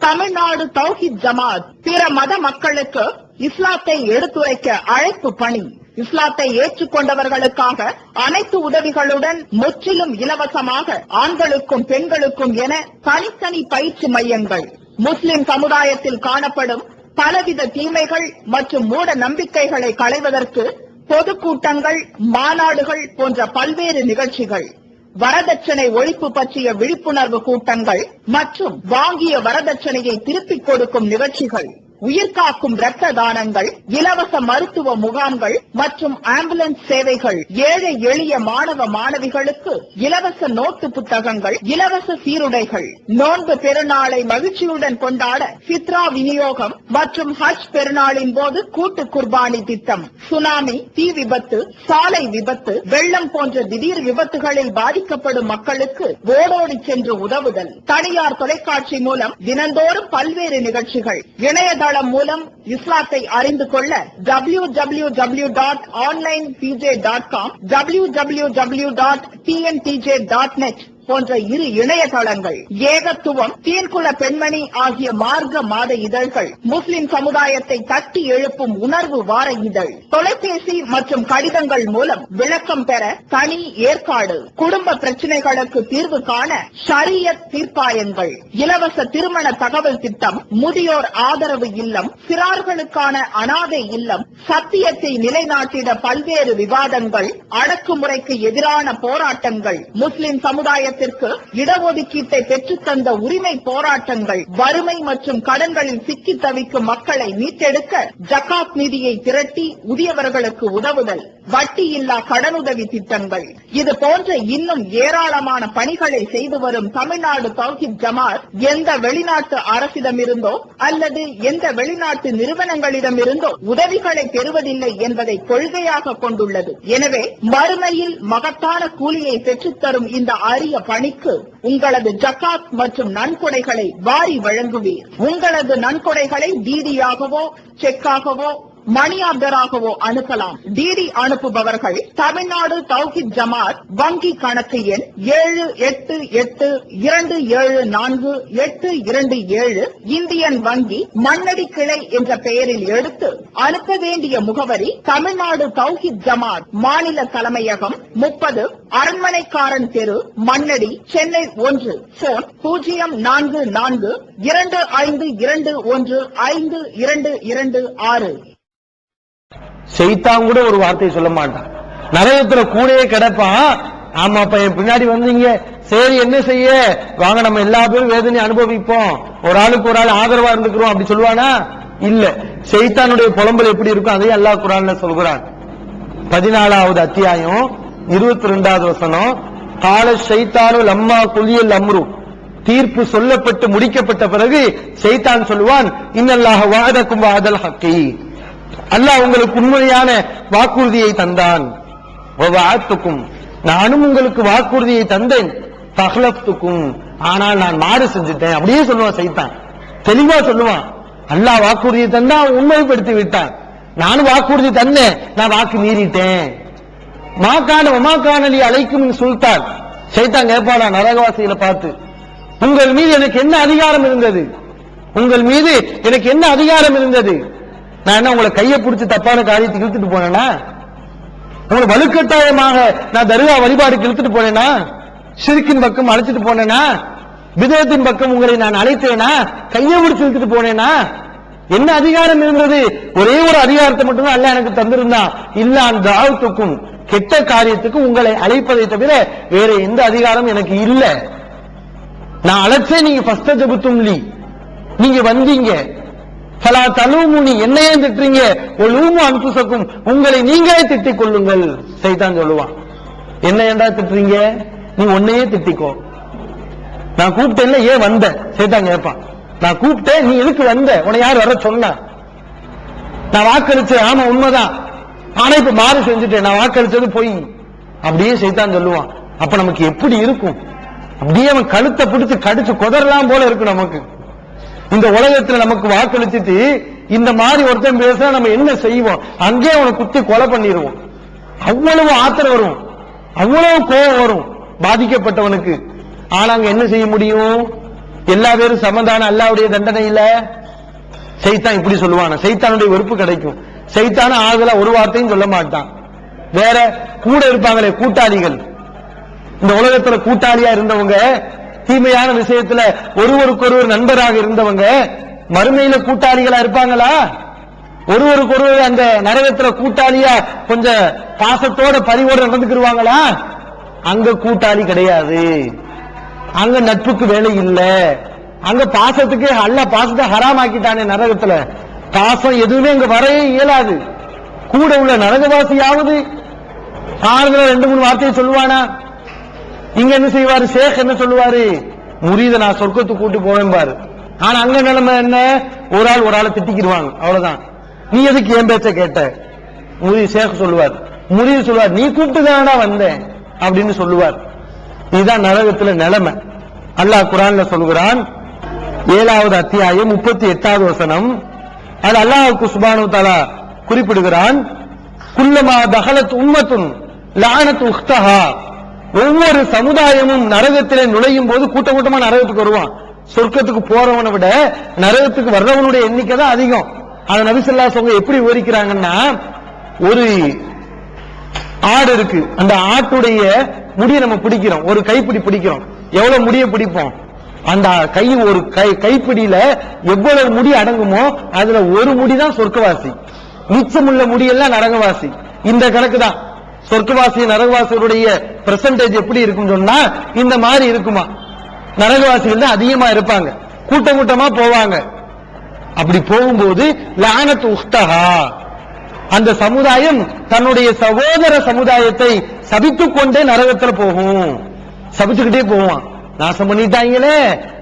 C: தமிழ்நாடு தௌஹீத் ஜமாஅத். பிற மத மக்களுக்கு இஸ்லாத்தை எடுத்துரைக்க அழைப்பு பணி. இஸ்லாத்தை ஏற்றுக்கொண்டவர்களுக்காக அனைத்து உதவிகளுடன் முற்றிலும் இலவசமாக ஆண்களுக்கும் பெண்களுக்கும் என தனித்தனி பயிற்சி மையங்கள். முஸ்லிம் சமுதாயத்தில் காணப்படும் பலவித தீமைகள் மற்றும் மூட நம்பிக்கைகளை களைவதற்கு பொதுக்கூட்டங்கள், மாநாடுகள் போன்ற பல்வேறு நிகழ்ச்சிகள், வரதட்சணை ஒழிப்பு பற்றிய விழிப்புணர்வு கூட்டங்கள் மற்றும் வாங்கிய வரதட்சணையை திருப்பிக் கொடுக்கும் நிகழ்ச்சிகள், உயிர்காக்கும் இரத்த தானங்கள், இலவச மருத்துவ முகாம்கள் மற்றும் ஆம்புலன்ஸ் சேவைகள், ஏழை எளிய மாணவ மாணவிகளுக்கு இலவச நோட்டு புத்தகங்கள், இலவச சீருடைகள், நோன்பு பெருநாளை மகிழ்ச்சியுடன் கொண்டாட ஃபித்ரா விநியோகம் மற்றும் ஹஜ் பெருநாளின் போது கூட்டு குர்பானி திட்டம், சுனாமி, தீ விபத்து, சாலை விபத்து, வெள்ளம் போன்ற திடீர் விபத்துகளில் பாதிக்கப்படும் மக்களுக்கு ஓடோடி சென்று உதவுதல், தனியார் தொலைக்காட்சி மூலம் தினந்தோறும் பல்வேறு நிகழ்ச்சிகள், இணையதளம் மூலம் இஸ்லாத்தை அறிந்து கொள்ள www.onlinepj.com, www.tntj.net போன்ற இரு இணையதளங்கள், ஏகத்துவம், தீர்க்குல பெண்மணி ஆகிய மார்க்க மாத இதழ்கள், முஸ்லிம் சமுதாயத்தை தட்டி எழுப்பும் உணர்வு வார இதழ், தொலைபேசி மற்றும் கடிதங்கள் மூலம் விளக்கம் பெற தனி ஏற்காடு, குடும்ப பிரச்சினைகளுக்கு தீர்வு காண ஷரியத் தீர்ப்பாயங்கள், இலவச திருமண தகவல் திட்டம், முதியோர் ஆதரவு இல்லம், சிறார்களுக்கான அனாதை இல்லம், சத்தியத்தை நிலைநாட்டிட பல்வேறு விவாதங்கள், அடக்குமுறைக்கு எதிரான போராட்டங்கள், முஸ்லிம் சமுதாய இடஒதுக்கீட்டை பெற்றுத்தந்த உரிமை போராட்டங்கள், வறுமை மற்றும் கடன்களில் சிக்கி தவிக்கும் மக்களை மீட்டெடுக்க ஜகாத் நிதியை திரட்டி உரியவர்களுக்கு உதவுதல், வட்டி இல்லா கடனுதவி திட்டங்கள், இது போன்ற இன்னும் ஏராளமான பணிகளை செய்து வரும் தமிழ்நாடு தௌஹீத் ஜமாஅத் எந்த வெளிநாட்டு அரசிடமிருந்தோ அல்லது எந்த வெளிநாட்டு நிறுவனங்களிடமிருந்தோ உதவிகளை பெறுவதில்லை என்பதை கொள்கையாக கொண்டுள்ளது. எனவே மறுமையில் மகத்தான கூலியை பெற்றுத்தரும் இந்த அரிய பணிக்கு உங்களது ஜகாத் மற்றும் நன்கொடைகளை வாரி வழங்குவீர். உங்களது நன்கொடைகளை டிடியாகவோ செக்காகவோ மணி ஆர்டராகவோ அனுப்பலாம். டிடி அனுப்புபவர்கள் தமிழ்நாடு தௌஹீத் ஜமாத் வங்கி கணக்கு எண் 7882748227 இந்தியன் வங்கி மண்ணடி கிளை என்ற பெயரில் எடுத்து அனுப்ப வேண்டிய முகவரி தமிழ்நாடு தௌஹீத் ஜமாத் மாநில தலைமையகம் 30 அரண்மனைக்காரன் தெரு மண்ணடி சென்னை 1. போன் 044215215226.
B: செய்தான் கூட ஒரு வார்த்தை சொல்ல மாட்டான். நரகத்துல கூடயே கிடப்பான். ஆமா அப்ப என் பின்னாடி வந்தீங்க, சரி என்ன செய்ய வாங்க நம்ம எல்லா பேரும் வேதனை அனுபவிப்போம், ஒரு ஆளுக்கு ஒரு ஆள் ஆதரவா இருந்துக்கிறோம் அப்படி சொல்லுவானா? இல்ல. செய்தானுடைய புலம்பல் எப்படி இருக்கும் அதையும் அல்லாஹ் குர்ஆன்ல சொல்கிறான். 14வது அத்தியாயம் 22வது வசனம். கால ஷைத்தானு லம்மா குலியல் அம்ரு, தீர்ப்பு சொல்லப்பட்டு முடிக்கப்பட்ட பிறகு ஷைத்தான் சொல்லுவான், இன்னல்லாஹ வஅதக்கும் வஅதல் ஹக்கி, அல்லாஹ் உங்களுக்கு உண்மையான வாக்குறுதியை தந்தான். நானும் உங்களுக்கு வாக்குறுதியை தந்தேன். தஹ்லப்துக்கும், ஆனால் நான் மாறு செஞ்சுட்டேன். அப்படியே சொல்லுவான் சைத்தான், தெளிவா சொல்லுவான். அல்லாஹ் வாக்குறுதியை தந்தா உண்மைப்படுத்தி விட்டான். நானும் வாக்குறுதி தந்தேன், நான் வாக்கு மீறிட்டேன். மாக்கானலி அழைக்கும் சுல்தான். சைத்தான் கேட்பானா நரகவாசிகளை பார்த்து, உங்கள் மீது எனக்கு என்ன அதிகாரம் இருந்தது? உங்கள் மீது எனக்கு என்ன அதிகாரம் இருந்தது? நான் என்ன உங்களை கையை பிடிச்சி தப்பான காரியத்தை இழுத்துட்டு போனேனா? உங்களை வலுக்கட்டாயமாக நான் தர்கா வழிபாடுக்கு இழுத்துட்டு போனேனா? ஷிர்கின் பக்கம் அழைச்சிட்டு போனேனா? பிதஅத்தின் பக்கம் உங்களை நான் அழைத்தேனா? கையை பிடிச்சி இழுத்துட்டு போனேனா? என்ன அதிகாரம் இருந்தது? ஒரே ஒரு அதிகாரத்தை மட்டும் அல்லாஹ் எனக்கு தந்திருந்தான். இல்லான் தாவத்துக்கும், கெட்ட காரியத்துக்கு உங்களை அழைப்பதை தவிர வேற எந்த அதிகாரம் எனக்கு இல்ல. நான் அழைச்சே, நீங்க ஃபர்ஸ்ட் ஜபுத்தும்லி, நீங்க வந்தீங்க. பலா தலூமுனி, என்னையே திட்டுறீங்க. ஒலூமு அன்புசக்கும், உங்களை நீங்களே திட்டிக் கொள்ளுங்கள். சைத்தான் சொல்லுவான், என்ன ஏண்டா திட்டுறீங்க? நீ உன்னையே திட்டிக்கோ. நான் கூப்பிட்டேன்ல, ஏன் வந்த? சைத்தான் கேட்பான், நான் கூப்பிட்டேன், நீ எதுக்கு வந்த? உன்னை யார் வர சொன்னா? நான் வாக்களிச்சேன், ஆமா உண்மைதான், ஆனா இப்ப மாறு செஞ்சுட்டேன், நான் வாக்களிச்சது போய். அப்படியே சைத்தான் சொல்லுவான். அப்ப நமக்கு எப்படி இருக்கும்? அப்படியே அவன் கழுத்தை பிடிச்சு கடிச்சு கொதறலாம் போல இருக்கு நமக்கு. இந்த உலகத்துல நமக்கு வாக்களிச்சுட்டு இந்த மாதிரி ஒருத்தன் பேச நம்ம என்ன செய்வோம்? அங்கே அவனை குத்தி கொலை பண்ணிடுவோம். அவ்வளவு ஆத்திரம் வரும், அவ்வளவு கோபம் வரும் பாதிக்கப்பட்டவனுக்கு. ஆனா அங்க என்ன செய்ய முடியும்? எல்லா பேரும் சமதான அல்லாஹ்வுடைய தண்டனை இல்ல. சைத்தான் இப்படி சொல்லுவான, சைத்தானுடைய வெறுப்பு கிடைக்கும். சைத்தான ஆகல ஒரு வார்த்தையும் சொல்ல மாட்டான். வேற கூட இருப்பாங்களே கூட்டாளிகள், இந்த உலகத்துல கூட்டாளியா இருந்தவங்க, தீமையான விஷயத்துல ஒருவருக்கொருவர் நண்பராக இருந்தவங்க, மறுமையில கூட்டாளிகளா இருப்பாங்களா? ஒருவருக்கொருவர் அந்த நரகத்துல கூட்டாளியா கொஞ்சம் பாசத்தோட பரிவோட நடந்துக்கிடுவாங்களா? அங்க கூட்டாளி கிடையாது, அங்க நட்புக்கு வேலை இல்ல. அங்க பாசத்துக்கு அல்லாஹ் பாசத்தை ஹராம் ஆக்கிட்டானே நரகத்துல. பாசம் எதுவுமே அங்க வரவே இயலாது. கூட உள்ள நரகவாசியாவது ஆறுதல 2-3 வார்த்தையை சொல்லுவானா? இங்க என்ன செய்வாரு? ஷேக் என்ன சொல்லுவாரு? முரீத நான் சொர்க்கத்துக்கு கூட்டி போவேன் பாரு. ஆனா அங்க நிலைமை என்ன? ஒரு ஆளை திட்டிக்கிடுவாங்க, அவ்வளவுதான். நீ எதுக்கு என் பேச்ச கேட்ட? முரீத் ஷேக் சொல்லுவார், முரீத் சொல்லுவார், நீ கூப்பிட்டு தானடா வந்தேன் அப்படின்னு சொல்லுவார். இதுதான் நரகத்துல நிலைமை. அல்லாஹ் குர்ஆன்ல சொல்கிறான், 7வது அத்தியாயம் 38வது வசனம். அது அல்லாஹ்வுக்கு சுப்ஹானஹு வ தஆலா குறிப்பிடுகிறான், குல்லமா தஹலத் உம்மத்துன் லஅனத் உக்தஹா, ஒவ்வொரு சமுதாயமும் நரகத்திலே நுழையும் போது கூட்டம் கூட்டமா நரகத்துக்கு வருவான். சொர்க்கத்துக்கு போறவனை விட நரகத்துக்கு வர்றவனுடைய எண்ணிக்கை தான் அதிகம். அதை நபி ஸல்லல்லாஹு அலைஹி வஸல்லம் எப்படி விவரிக்கிறாங்கன்னா, ஒரு ஆடு இருக்கு, அந்த ஆட்டுடைய முடியை நம்ம பிடிக்கிறோம், ஒரு கைப்பிடி பிடிக்கிறோம். எவ்வளவு முடிய பிடிப்போம்? அந்த கை ஒரு கைப்பிடியில எவ்வளவு முடி அடங்குமோ அதுல ஒரு முடிதான் சொர்க்கவாசி, மிச்சமுள்ள முடியெல்லாம் நரகவாசி. இந்த கணக்கு தான். சொர்க்கவாசி நரகவாசிகளுடைய பெர்சன்டேஜ் எப்படி இருக்கும் சொன்னா இந்த மாதிரி இருக்குமா? நரகவாசிகள் தான் அதிகமா இருப்பாங்க, கூட்டம் கூட்டமா போவாங்க. அப்படி போகும்போது லஅனத் உக்தஹா, அந்த சமுதாயம் தன்னுடைய சகோதர சமுதாயத்தை சபித்துக் கொண்டே நரகத்துல போகும். சபிச்சுக்கிட்டே போவான். நாசம் பண்ணிட்டாங்களே,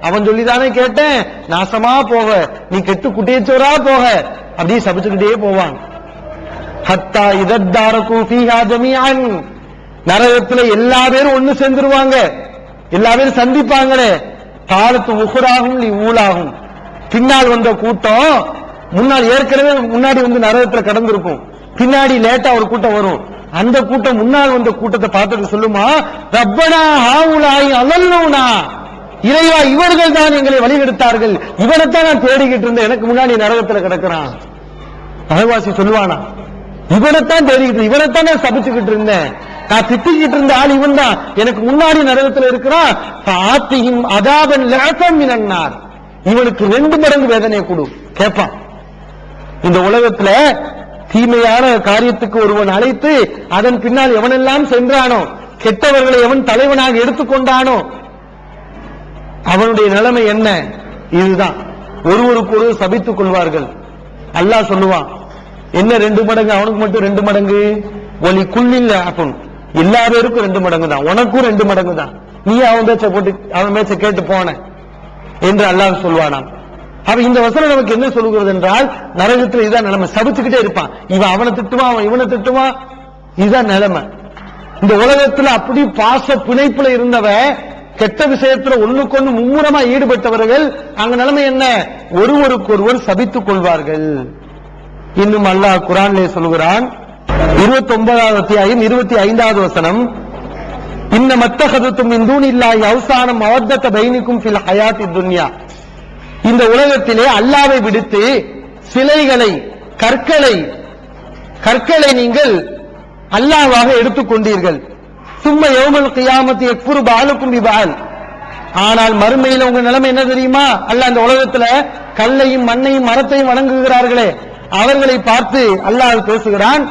B: அவன் சொல்லிதானே கேட்டேன், நாசமா போக, நீ கெட்டு குட்டியச்சோரா போக, அப்படியே சபிச்சுக்கிட்டே போவான். ஹத்தா இதத்தாரகு ஃபீஹா ஜமீஅன், நரகத்துல எல்லா பேரும் ஒண்ணு சேர்ந்துருவாங்க. எல்லாமே சந்திப்பாங்களே. காலத்து உஹுராகும் ஊலாகும். பின்னால் வந்த கூட்டம் முன்னால் ஏற்கனவே முன்னாடி வந்து நரகத்துல கடந்திருக்கும். பின்னாடி லேட்டா ஒரு கூட்டம் வரும். அந்த கூட்டம் முன்னால் வந்த கூட்டத்தை பார்த்துட்டு சொல்லுமா, ரப்பனா ஹாவுலாய் அலல்லூனா, இறைவா இவர்கள் தான் எங்களை வழிகெடுத்தார்கள், இவனைத்தான் நான் தேடிக்கிட்டு இருந்தேன், எனக்கு முன்னாடி நரகத்துல கிடக்கிறான். நரகவாசி சொல்லுவானா, இவனைத்தான் தேடிக்கிட்டு, இவனைத்தான் நான் சபிச்சுக்கிட்டு இருந்தேன், நான் திட்டிக்கிட்டு இருந்த ஆள் இவன் தான், எனக்கு முன்னாடி நரகத்துல இருக்கிறான். ஆத்தியும் அதாபன் லேசம் மினன்னார், இவனுக்கு 2 மடங்கு வேதனையை கொடு கேட்பான். இந்த உலகத்துல தீமையான காரியத்துக்கு ஒருவன் அழைத்து அதன் பின்னால் எவனெல்லாம் சென்றானோ, கெட்டவர்களை எவன் தலைவனாக எடுத்துக்கொண்டானோ, அவனுடைய நிலைமை என்ன? இதுதான். ஒருவருக்கு ஒருவர் சபித்துக் கொள்வார்கள். அல்லாஹ் சொல்லுவான், என்ன 2 மடங்கு? அவனுக்கு மட்டும் 2 மடங்கு. ஒலி குள்ளில் ஆகும், எல்லா பேருக்கும் 2 மடங்கு தான், உனக்கும் 2 மடங்கு தான். நீ அவன் பேச்ச போட்டு அவன் பேச்ச கேட்டு போன என்று அல்லாஹ் சொல்வானாம். அப்ப இந்த வசனம் நமக்கு என்ன சொல்லுகிறது என்றால், நரகத்தில் இதான் நிலைமை. சபிச்சுக்கிட்டே இருப்பான். இவன் அவனை திட்டுவான், அவன் இவனை திட்டுவான். இதுதான் நிலைமை. இந்த உலகத்துல அப்படி பாச பிணைப்புல இருந்தவ, கெட்ட விஷயத்துல ஒண்ணுக்கொன்னு மும்முரமா ஈடுபட்டவர்கள், அங்க நிலைமை என்ன? ஒருவருக்கு ஒருவர் சபித்துக் கொள்வார்கள். இன்னும் அல்லாஹ் குர்ஆனிலே சொல்கிறான், 29வது அத்தியாயம் 25வது வசனம், இன்ன மத்தகதுத்தும் மின் தூனில்லாஹி அவ்சானம் மவத்தத பைனிக்கும் ஃபில் ஹயாத்தி துன்யா. இந்த உலகத்திலே அல்லாஹ்வை விடுத்து சிலைகளை, கற்களை நீங்கள் அல்லாஹ்வாக எடுத்துக்கொண்டீர்கள். சும்மா யௌமல் கியாமத்தி யக்ஃபுரு பஅலுக்கும் பிபஅல். ஆனால் மறுமையில உங்க நிலைமை என்ன தெரியுமா? அல்லாஹ் இந்த உலகத்துல கல்லையும் மண்ணையும் மரத்தையும் வணங்குகிறார்களே, அவர்களை பார்த்து அல்லாஹ் பேசுகிறான்,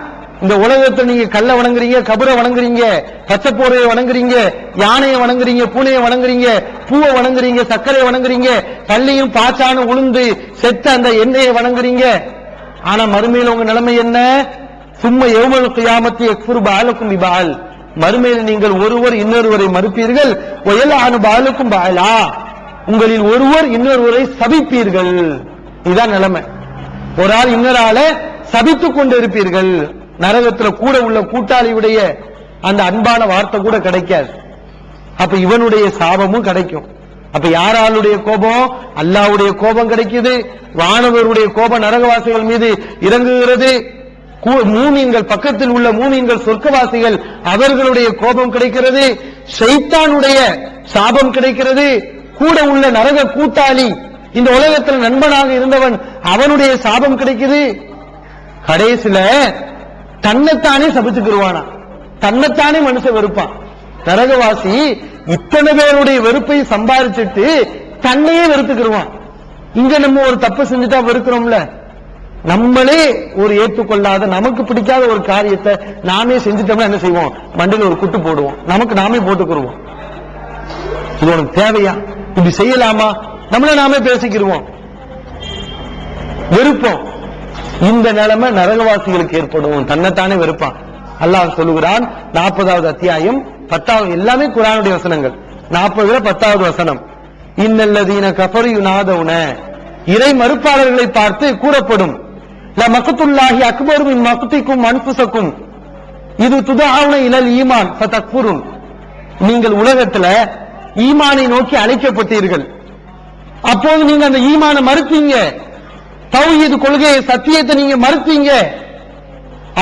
B: இந்த உலகத்தை நீங்க கல்ல வணங்குறீங்க, கபரை வணங்குறீங்க, பச்சைப்போரையை வணங்குறீங்க, யானையை வணங்குறீங்க, பூனையை வணங்குறீங்க, பூவை வணங்குறீங்க, சர்க்கரையை வணங்குறீங்க, கல்லையும் பாச்சான உளுந்து செத்த அந்த எண்ணெயை வணங்குறீங்க. ஆனா மறுமையில உங்க நிலைமை என்ன? சும்மா யௌமல் கியாமத்தி யக்ஃபுரு பஅலுக்கும் பிபஅல். மறுமையில் நீங்கள் ஒருவர் இன்னொருவரை மறுப்பீர்கள். வயலஅனு பஅலுக்கும் பஅலா, உங்களில் ஒருவர் இன்னொருவரை சபிப்பீர்கள். இதுதான் நிலைமை. ஒரு ஆள் இன்னொரு ஆளை சபித்துக் கொண்டு இருப்பீர்கள். நரகத்துல கூட உள்ள கூட்டாளியுடைய அந்த அன்பான வார்த்தை கூட கிடைக்காது. அப்ப இவனுடைய சாபமும் கிடைக்கும். அப்ப யாராளுடைய கோபம்? அல்லாஹ்வுடைய கோபம் கிடைக்குது. வானவருடைய கோபம் நரகவாசிகள் மீது இறங்குகிறது. மூமின்கள், பக்கத்தில் உள்ள மூமின்கள், சொர்க்கவாசிகள், அவர்களுடைய கோபம் கிடைக்கிறது. ஷைத்தானுடைய சாபம் கிடைக்கிறது. கூட உள்ள நரக கூட்டாளி, இந்த உலகத்தில் நண்பனாக இருந்தவன், அவனுடைய சாபம் கிடைக்குது. கடைசியில தன்னைத்தானே சபிச்சுக்கிடுவானா, தன்னைத்தானே மனுஷன் வெறுப்பான். நரகவாசி இத்தனை பேருடைய வெறுப்பை சம்பாதிச்சுட்டு தன்னையே வெறுத்துக்கிடுவான். இங்க நம்ம ஒரு தப்பு செஞ்சுட்டா வெறுக்கிறோம்ல, நம்மளே ஒரு ஏற்றுக்கொள்ளாத, நமக்கு பிடிக்காத ஒரு காரியத்தை நாமே செஞ்சுட்டோம்னா என்ன செய்வோம்? மண்டையில் ஒரு குட்டு போடுவோம், நமக்கு நாமே போட்டுக்கிடுவோம். இது உனக்கு தேவையா? இப்படி செய்யலாமா? நம்மள நாமே பேசிக்கிடுவோம், வெறுப்போம். இந்த நிலைமை நரகவாசிகளுக்கு ஏற்படும். தன்னைத்தானே வெறுப்பான். அல்லாஹ் சொல்லுகிறான் 40வது அத்தியாயம் 10வது, எல்லாமே குர்ஆனுடைய வசனங்கள். 40ல 10வது வசனம், இன்னல்லதீன கஃபரு யுனாதவுன, இறை மறுப்பாளர்களை பார்த்து கூறப்படும், ல மக்துல்லாஹி அக்பரு மின் மக்திக்கும் அன்ஃபுஸக்கும் இது துதஅவுன இலல் ஈமான் ஃபதக்ஃபுருன். நீங்கள் உலகத்துல ஈமானை நோக்கி அழைக்கப்பட்டீர்கள், அப்போது நீங்க அந்த ஈமானை மறுத்தீங்க, தௌஹீத் கொள்கையை, சத்தியத்தை நீங்க மறுத்தீங்க.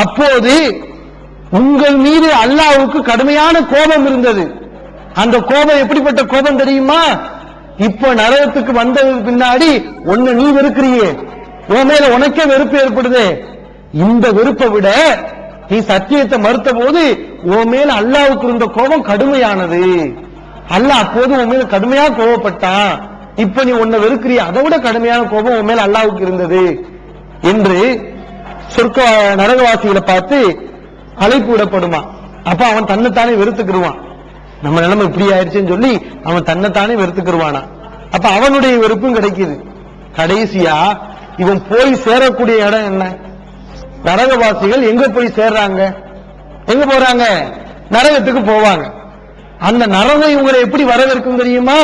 B: அப்போது உங்கள் மீது அல்லாஹ்வுக்கு கடுமையான கோபம் இருந்தது. அந்த கோபம் எப்படிப்பட்ட கோபம் தெரியுமா? இப்ப நரகத்துக்கு வந்ததுக்கு பின்னாடி ஒன்னு நீ வெறுக்கிறியே, உன் மேல உனக்கே வெறுப்பு ஏற்படுது. இந்த வெறுப்பை விட நீ சத்தியத்தை மறுத்த போது உன் மேல அல்லாஹ்வுக்கு இருந்த கோபம் கடுமையானது. அல்லாஹ் அப்போது உன் மேல கடுமையா கோபப்பட்டான். இப்ப நீ உன்னை வெறுக்கிறிய, அதை விட கடுமையான கோபம் உன் மேல அல்லாஹ்வுக்கு இருந்தது என்று சொர்க்க நரகவாசிகளை பார்த்து அழைப்பு விடப்படுமா. அப்ப அவன் தன்னைத்தானே வெறுத்துக்கிடுவான். நம்ம நிலைமை இப்படி ஆயிடுச்சுன்னு சொல்லி அவன் தன்னைத்தானே வெறுத்துக்கிடுவானா. அப்ப அவனுடைய வெறுப்பும் கிடைக்குது. கடைசியா இவன் போய் சேரக்கூடிய இடம் என்ன? நரகவாசிகள் எங்க போய் சேர்றாங்க? எங்க போறாங்க? நரகத்துக்கு போவாங்க. அந்த நரகம் இவங்களை எப்படி வரவேற்கும் தெரியுமா?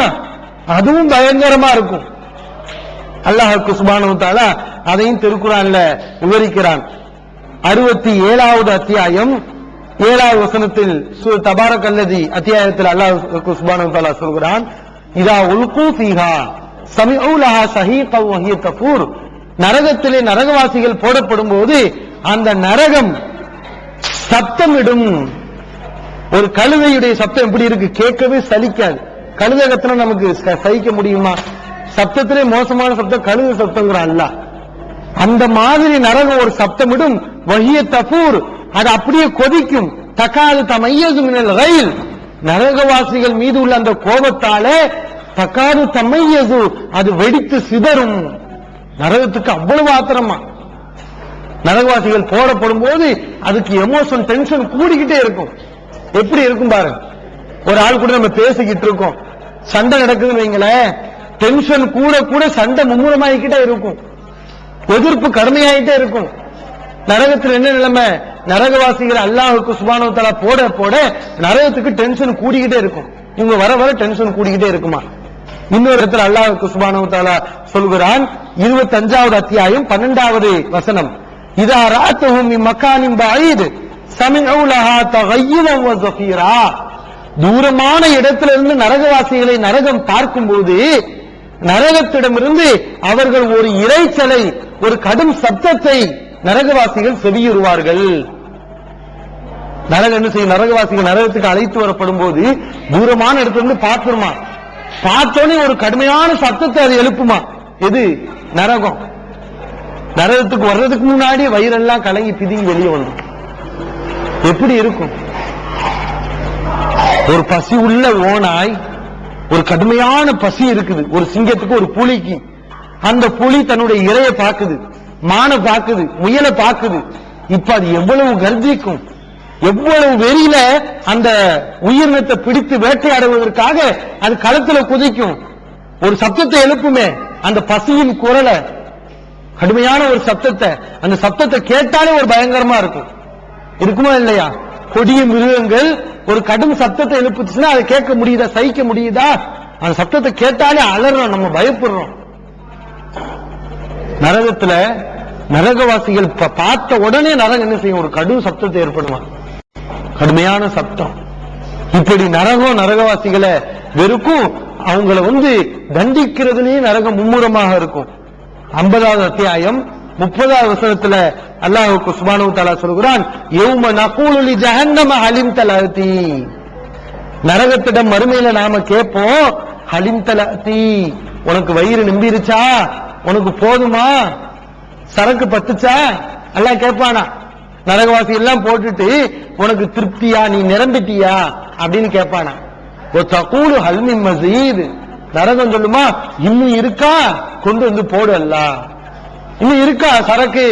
B: அதுவும் பயங்கரமா இருக்கும். அல்லாஹ் சுப்ஹானஹு வ தஆலா அதையும் திருக்குர்ஆன்ல விவரிக்கிறான். 67வது அத்தியாயம் 7வது வசனத்தில் தபாரக்கல்லதி அத்தியாயத்தில் அல்லாஹ் சுப்ஹானஹு வ தஆலா சொல்கிறான், இதா உல்கு ஃபீஹா சமிஉ லஹா ஷஹீகா வ ஹிய தஃபூர். நரகத்திலே நரகவாசிகள் போடப்படும் போது அந்த நரகம் சத்தமிடும். ஒரு கழுதையுடைய சத்தம் எப்படி இருக்கு? கேட்கவே சலிக்காது. கழுதை கத்தினா நமக்கு சகிக்க முடியுமா? சத்தத்திலே மோசமான சத்தம் கழுதை சத்தங்கிற அல்லாஹ். அந்த மாதிரி நரகம் ஒரு சத்தமிடும். வஹிய தஃபூர், அது அப்படியே கொதிக்கும். தகாது தமையது மினல் கைல், நரகவாசிகள் மீது உள்ள அந்த கோபத்தாலே தகாது தமையது, அது வெடித்து சிதறும். நரகத்துக்கு அவ்வளவு ஆத்திரமா. நரகவாசிகள் போடப்படும் போது அதுக்கு எமோஷன் டென்ஷன் கூடிக்கிட்டே இருக்கும். எப்படி இருக்கும் பாருங்க. ஒரு ஆள் கூட நம்ம பேசிக்கிட்டு இருக்கோம், சண்டை நடக்குதுன்னு வைங்களேன், டென்ஷன் கூட கூட சண்டை மும்முரமாகிக்கிட்டே இருக்கும், எதிர்ப்பு கடுமையாயிட்டே இருக்கும். நரகத்தில் என்ன நிலைமை? நரகவாசிகள் அல்லாஹ்வுக்கு சுப்ஹானஹு வ தஆலா போட போட நரகத்துக்கு டென்ஷன் கூடிக்கிட்டே இருக்கும். இவங்க வர வர டென்ஷன் கூடிக்கிட்டே இருக்குமா? இன்னொரு இடத்துல அல்லாஹ்வுக்கு சுப்ஹானஹு வ தஆலா சொல்கிறான், 25வது அத்தியாயம் 12வது வசனம், இதா ராத்தஹும் மின் மக்கானின் பஈத் சமிஉ லஹா தகய்யுவன் வ ஸஃபீரா. தூரமான இடத்திலிருந்து நரகவாசிகளை நரகம் பார்க்கும்போது நரகத்திடமிருந்து அவர்கள் ஒரு இரைச்சலை, ஒரு கடும் சத்தத்தை நரகவாசிகள் செவியுறுவார்கள். நரகம் என்ன செய்யும்? நரகவாசிகள் நரகத்துக்கு அழைத்து வரப்படும் போது தூரமான இடத்திலிருந்து பார்த்துருமா, பார்த்தோன்னே ஒரு கடுமையான சத்தத்தை அது எழுப்புமா. எது? நரகம். நரகத்துக்கு வர்றதுக்கு முன்னாடி வயிறெல்லாம் கலங்கி பிதுங்கி வெளியே வந்துடும். எப்படி இருக்கும்? ஒரு பசி உள்ள ஓனாய், ஒரு கடுமையான பசி இருக்குது ஒரு சிங்கத்துக்கு, ஒரு புலிக்கு. அந்த புலி தன்னுடைய இரையை பார்க்குது, மானை பார்க்குது, முயலை பார்க்குது. இப்ப அது எவ்வளவு கர்ஜிக்கும், எவ்வளவு வெறியில அந்த உயிரினத்தை பிடித்து வேட்டையாடுவதற்காக அது களத்துல குதிக்கும். ஒரு சத்தத்தை எழுப்புமே, அந்த பசியின் குரலை, கடுமையான ஒரு சத்தத்தை. அந்த சத்தத்தை கேட்டாலே ஒரு பயங்கரமா இருக்கும். இருக்குமா இல்லையா? கொடிய மிருகங்கள் ஒரு கடும் சத்தத்தை எழுப்புச்சுன்னா அதை கேட்க முடியுதா? சகிக்க முடியுதா? அந்த சத்தத்தை கேட்டாலே அலறோம், நம்ம பயப்படுறோம். நரகத்துல நரகவாசிகள் பார்த்த உடனே நரகம் என்ன செய்யும்? ஒரு கடும் சத்தத்தை ஏற்படுமா, கடுமையான சத்தம். இப்படி நரகம் நரகவாசிகளை வெறுக்கும். அவங்களை தண்டிக்கிறதுலயே நரகம் மும்முரமாக இருக்கும். 50வது அத்தியாயம் 30வது வசனத்துல அல்லாஹ்வுக்கு சுப்ஹானஹு வ தஆலா சொல்கிறான், யௌம நகூலு லி ஜஹன்னம ஹலிம் தலதி. நரகத்திடம் மறுமையில நாம கேட்போம், ஹலிம் தலதி, உனக்கு வயிறு நிம்பிருச்சா? உனக்கு போதுமா? சரக்கு பத்துச்சா? எல்லாம் கேட்பானா? நரகவாசி எல்லாம் போட்டுட்டு உனக்கு திருப்தியா, நீ நிரம்பிட்டியா அப்படின்னு கேட்பானா? தகூலு ஹல் மின் மஸீத். நரகம் சொல்லுமா, இன்னும் இருக்கா? கொண்டு வந்து போடு, அல்லாஹ் இன்னும் இருக்கா சரக்கு?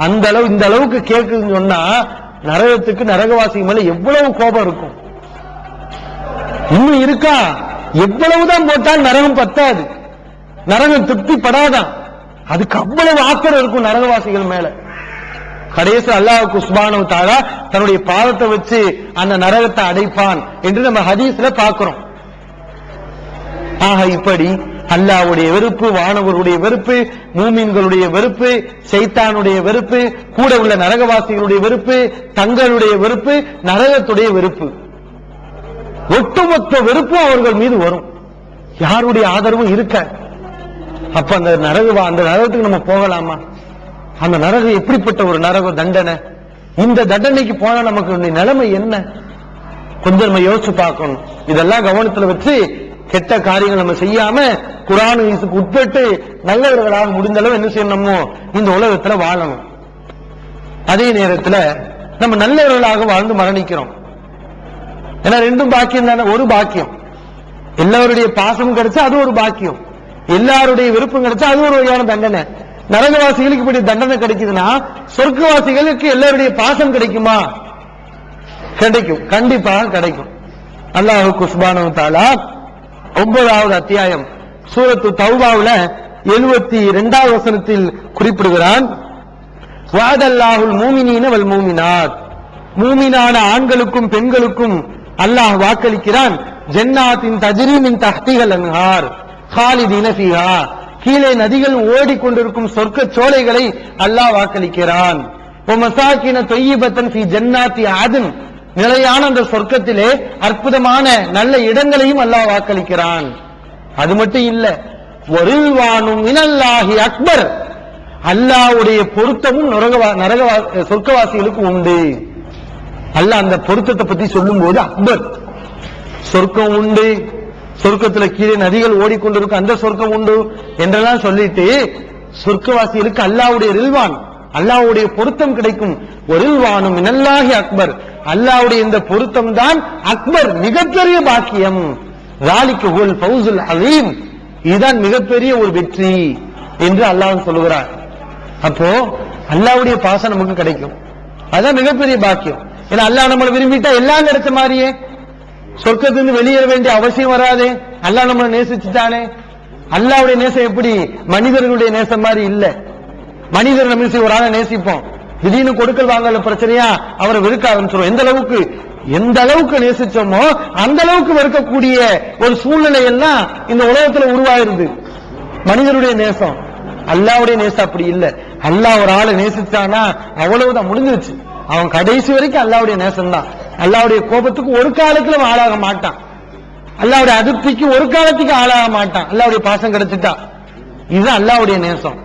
B: அந்த அளவு இந்த அளவுக்கு கேட்குதுன்னு சொன்னா நரகத்துக்கு நரகவாசி மேல எவ்வளவு கோபம் இருக்கும். இன்னும் இருக்கா? எவ்வளவுதான் போட்டால் நரகம் பத்தாது, நரகம் திருப்திப்படாதான். அதுக்கு அவ்வளவு ஆத்திரம் இருக்கும் நரகவாசிகள் மேல. கடைசி அல்லாஹ்வுக்கு சுப்ஹானஹு வ தஆலா தன்னுடைய பாதத்தை வச்சு அந்த நரகத்தை அடைப்பான் என்று நம்ம ஹதீஸ்ல பார்க்கிறோம். ஆக இப்படி அல்லாஹ்வுடைய வெறுப்பு, வானவருடைய வெறுப்பு, மூமின்களுடைய வெறுப்பு, ஷைத்தானுடைய வெறுப்பு, கூட உள்ள நரகவாசிகளுடைய வெறுப்பு, தங்களுடைய வெறுப்பு, நரகத்துடைய வெறுப்பு, ஒட்டுமொத்த வெறுப்பும் அவர்கள் மீது வரும். யாருடைய ஆதரவும் இருக்க. அப்ப அந்த நரகத்துக்கு நம்ம போகலாமா? அந்த நரகம் எப்படிப்பட்ட ஒரு நரக தண்டனை? இந்த தண்டனைக்கு போனா நமக்கு நிலைமை என்ன? கொஞ்சம் நம்ம யோசிச்சு பார்க்கணும். இதெல்லாம் கவனத்துல வச்சு கெட்ட காரியங்கள் நம்ம செய்யாம குர்ஆன் ஹதீஸுக்கு உட்பட்டு நல்லவர்களாக முடிந்த அளவு என்ன செய்யணுமோ இந்த உலகத்துல வாழணும். அதே நேரத்துல நம்ம நல்லவர்களாக வாழ்ந்து மரணிக்கிறோம். ஏன்னா ரெண்டும் பாக்கியம் தானே. ஒரு பாக்கியம், எல்லாருடைய பாசம் கிடைச்சா அது ஒரு பாக்கியம், எல்லாருடைய விருப்பம் கிடைச்சா அது ஒரு வகையான தண்டனை. நரகவாசிகளுக்கு இப்படி தண்டனை கிடைக்குதுன்னா சொர்க்கவாசிகளுக்கு எல்லாருடைய பாசம் கிடைக்குமா? கிடைக்கும், கண்டிப்பாக கிடைக்கும். அல்லாஹ்வுக்கு சுப்ஹானஹு வ தஆலா 9வது அத்தியாயம் சூரத்து தௌபாவுல 72வது வசனத்தில் குறிப்பிடுகிறான், வஅதல்லாஹுல் மூமினீன வல் மூமினாத். மூமினான ஆண்களுக்கும் பெண்களுக்கும் அல்லாஹ் வாக்களிக்கிறான், ஜன்னாத்தின் தஜ்ரீ மின் தஹ்திஹல் அன்ஹார் காலிதீன ஃபீஹா. கீழே நதிகள் ஓடிக்கொண்டிருக்கும் சொர்க்க சோலைகளை அல்லாஹ் வாக்களிக்கிறான். மசாக்கின தொய்யிபத்தன் ஃபீ ஜன்னாத்தி ஆதன், நிலையான அந்த சொர்க்கத்திலே அற்புதமான நல்ல இடங்களையும் அல்லாஹ் வாக்களிக்கிறான். அது மட்டும் இல்ல, வரில்வானும் மினல்லாஹி அக்பர், அல்லாஹ்வுடைய பொருத்தமும் சொர்க்கவாசிகளுக்கு உண்டு. அல்லாஹ் அந்த பொருத்தத்தை பத்தி சொல்லும் போது அக்பர், சொர்க்கம் உண்டு, சொர்க்கத்துல கீழே நதிகள் ஓடிக்கொண்டிருக்கும் அந்த சொர்க்கம் உண்டு என்றெல்லாம் சொல்லிட்டு சொர்க்கவாசிகளுக்கு அல்லாஹ்வுடைய ரில்வான், அல்லாஹ்வுடைய பொருத்தம் கிடைக்கும். வரில்வானும் மினல்லாஹி அக்பர், அல்லாஹ்வுடைய இந்த பொருத்தம் தான் அக்பர், மிகப்பெரிய பாக்கியம். ذَلِكَ هُوَ الْفَوْزُ الْعَظِيمُ, இதுதான் மிகப்பெரிய ஒரு வெற்றி என்று அல்லாஹ் சொல்லுகிறார். அப்போ அல்லாஹ்வுடைய பாசம் நமக்கு கிடைக்கும், அதுதான் மிகப்பெரிய பாக்கியம். ஏன்னா அல்லாஹ் நம்மளை விரும்பிட்டா எல்லாம் கிடைச்ச மாதிரியே, சொர்க்கத்திலிருந்து வெளியேற வேண்டிய அவசியம் வராதே. அல்லாஹ் நம்மளை நேசிச்சுட்டானே. அல்லாஹ்வுடைய நேசம் எப்படி மனிதர்களுடைய நேசம் மாதிரி இல்ல. மனிதர் நம்ம ஒரு ஆளை நேசிப்போம், திடீர்னு கொடுக்கல் வாங்கல பிரச்சனையா அவரை வெறுக்க ஆரம்பிச்சிடும். எந்த அளவுக்கு நேசிச்சோமோ அந்த அளவுக்கு வெறுக்கக்கூடிய ஒரு சூழ்நிலை எல்லாம் இந்த உலகத்துல உருவாயிருது. மனிதனுடைய நேசம், அல்லாஹ்வுடைய நேசம் அப்படி இல்ல. அல்லாஹ் ஒரு ஆளை நேசிச்சானா அவ்வளவுதான், முடிஞ்சிருச்சு. அவன் கடைசி வரைக்கும் அல்லாஹ்வுடைய நேசம் தான். அல்லாஹ்வுடைய கோபத்துக்கு ஒரு காலத்திலும் ஆளாக மாட்டான், அல்லாஹ்வுடைய அதிருப்திக்கு ஒரு காலத்துக்கு ஆளாக மாட்டான். அல்லாஹ்வுடைய பாசம் கிடைச்சிட்டா இதுதான் அல்லாஹ்வுடைய நேசம்.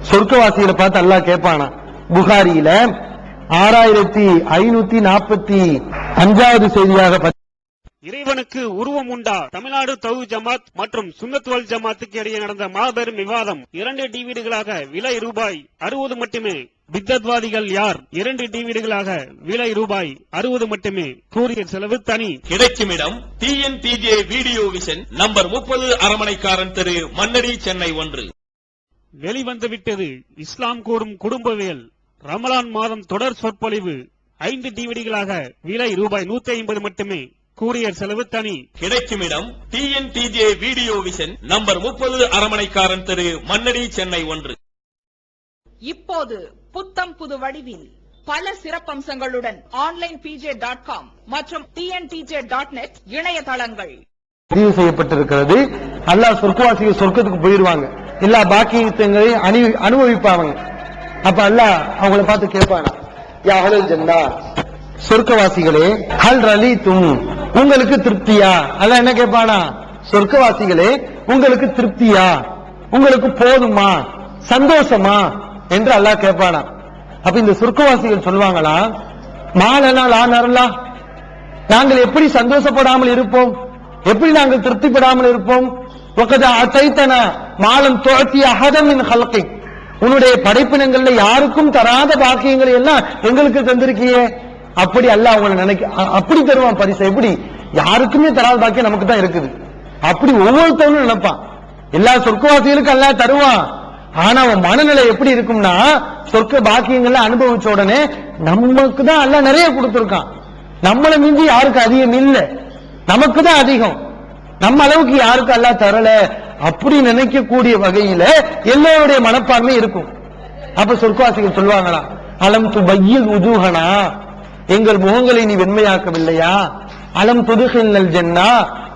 B: சொர்க்கவாசிகளை பார்த்து அல்லாஹ் கேட்பானா, புகாரியில 6545வது செய்தியாக,
D: இறைவனுக்கு உருவம் உண்டா? தமிழ்நாடு தௌஹீத் ஜமாத் மற்றும் சுன்னத் வல் ஜமாத்துக்கு இடையே நடந்த மாபெரும் விவாதம். 2 டிவிடிகளாக விலை ரூபாய் 60 மட்டுமே. பித்தத்வாதிகள் யார்? 2 டிவிடிகளாக விலை ரூபாய் 60 மட்டுமே. கூரியர் செலவு தனி.
E: கிடைக்கும் இடம் TNTJ வீடியோ விஷன், நம்பர் 30, அரமனைக்காரன் தெரு, மண்ணடி, சென்னை 1.
D: வெளிவந்துவிட்டது இஸ்லாம் கூறும் குடும்பவியல், ரமலான் மாதம் தொடர் சொற்பொழிவு. 5 டிவிடிகளாக விலை ரூபாய் 150 மட்டுமே. கூரியர் செலவு தனி.
E: கிடைக்கும் இடம் TNTJ வீடியோ விஷன், நம்பர் 30, அரமனைக்காரன் தெரு, மண்ணடி, சென்னை 1.
C: இப்போது புத்தம் புது வடிவில் பல சிறப்பம்சங்களுடன் onlinepj.com மற்றும் tntj.net இணையதளங்கள்
B: பதிவு செய்யப்பட்டிருக்கிறது. அல்லாஹ் சொர்க்கவாசிகள் சொர்க்கத்துக்கு போயிருவாங்க, எல்லா பாக்கியங்களையும் அனுபவிப்பாங்க. அப்ப அல்லாஹ் அவங்களை பார்த்து கேட்பானா, யா அஹ்லல் ஜன்னா, சொர்க்கவாசிகளே, ஹல் ரலீதும், உங்களுக்கு திருப்தியா? அல்லாஹ் என்ன கேட்பானா, சொர்க்கவாசிகளே உங்களுக்கு திருப்தியா, உங்களுக்கு போதுமா, சந்தோஷமா என்று அல்லாஹ் கேட்பானா. அப்ப இந்த சொர்க்கவாசிகள் சொல்லுவாங்களா, மாலனா லா நரலா, நாங்கள் எப்படி சந்தோஷப்படாமல் இருப்போம், எப்படி நாங்கள் திருப்திப்படாமல் இருப்போம்? மாலம் துஅத்தி அஹதன் மின் ஹல்கிக், உன்னுடைய படைப்பினங்கள்ல யாருக்கும் தராத பாக்கியங்களை எல்லாம் எங்களுக்கு தந்திருக்கியே. அப்படி அல்லாஹ் அவங்களை அப்படி தருவான் பரிசு. எப்படி யாருக்குமே தராத பாக்கியம் நமக்கு தான் இருக்குது, அப்படி ஒவ்வொருத்தவனும் நினைப்பான். எல்லா சொர்க்கவாசிகளுக்கும் அல்லாஹ் தருவான். ஆனா அவன் மனநிலை எப்படி இருக்கும்னா, சொர்க்க பாக்கியங்களை அனுபவிச்ச உடனே நமக்கு தான் அல்லாஹ் நிறைய கொடுத்திருக்கான், நம்மளை மிஞ்சி யாருக்கு அதிகம் இல்ல, நமக்கு தான் அதிகம், நம்ம அளவுக்கு யாருக்கு அல்லாஹ் தரல, அப்படி நினைக்கக்கூடிய வகையில எல்லோருடைய மனப்பான்மை இருக்கும். அப்ப சொர்க்கவாசிகள் சொல்லுவாங்களா, அலம் துபையில் உஜூஹனா, எங்கள் முகங்களை நீ வெண்மையாக்கவில்லையா? அலம் துதுகில் ஜன்னா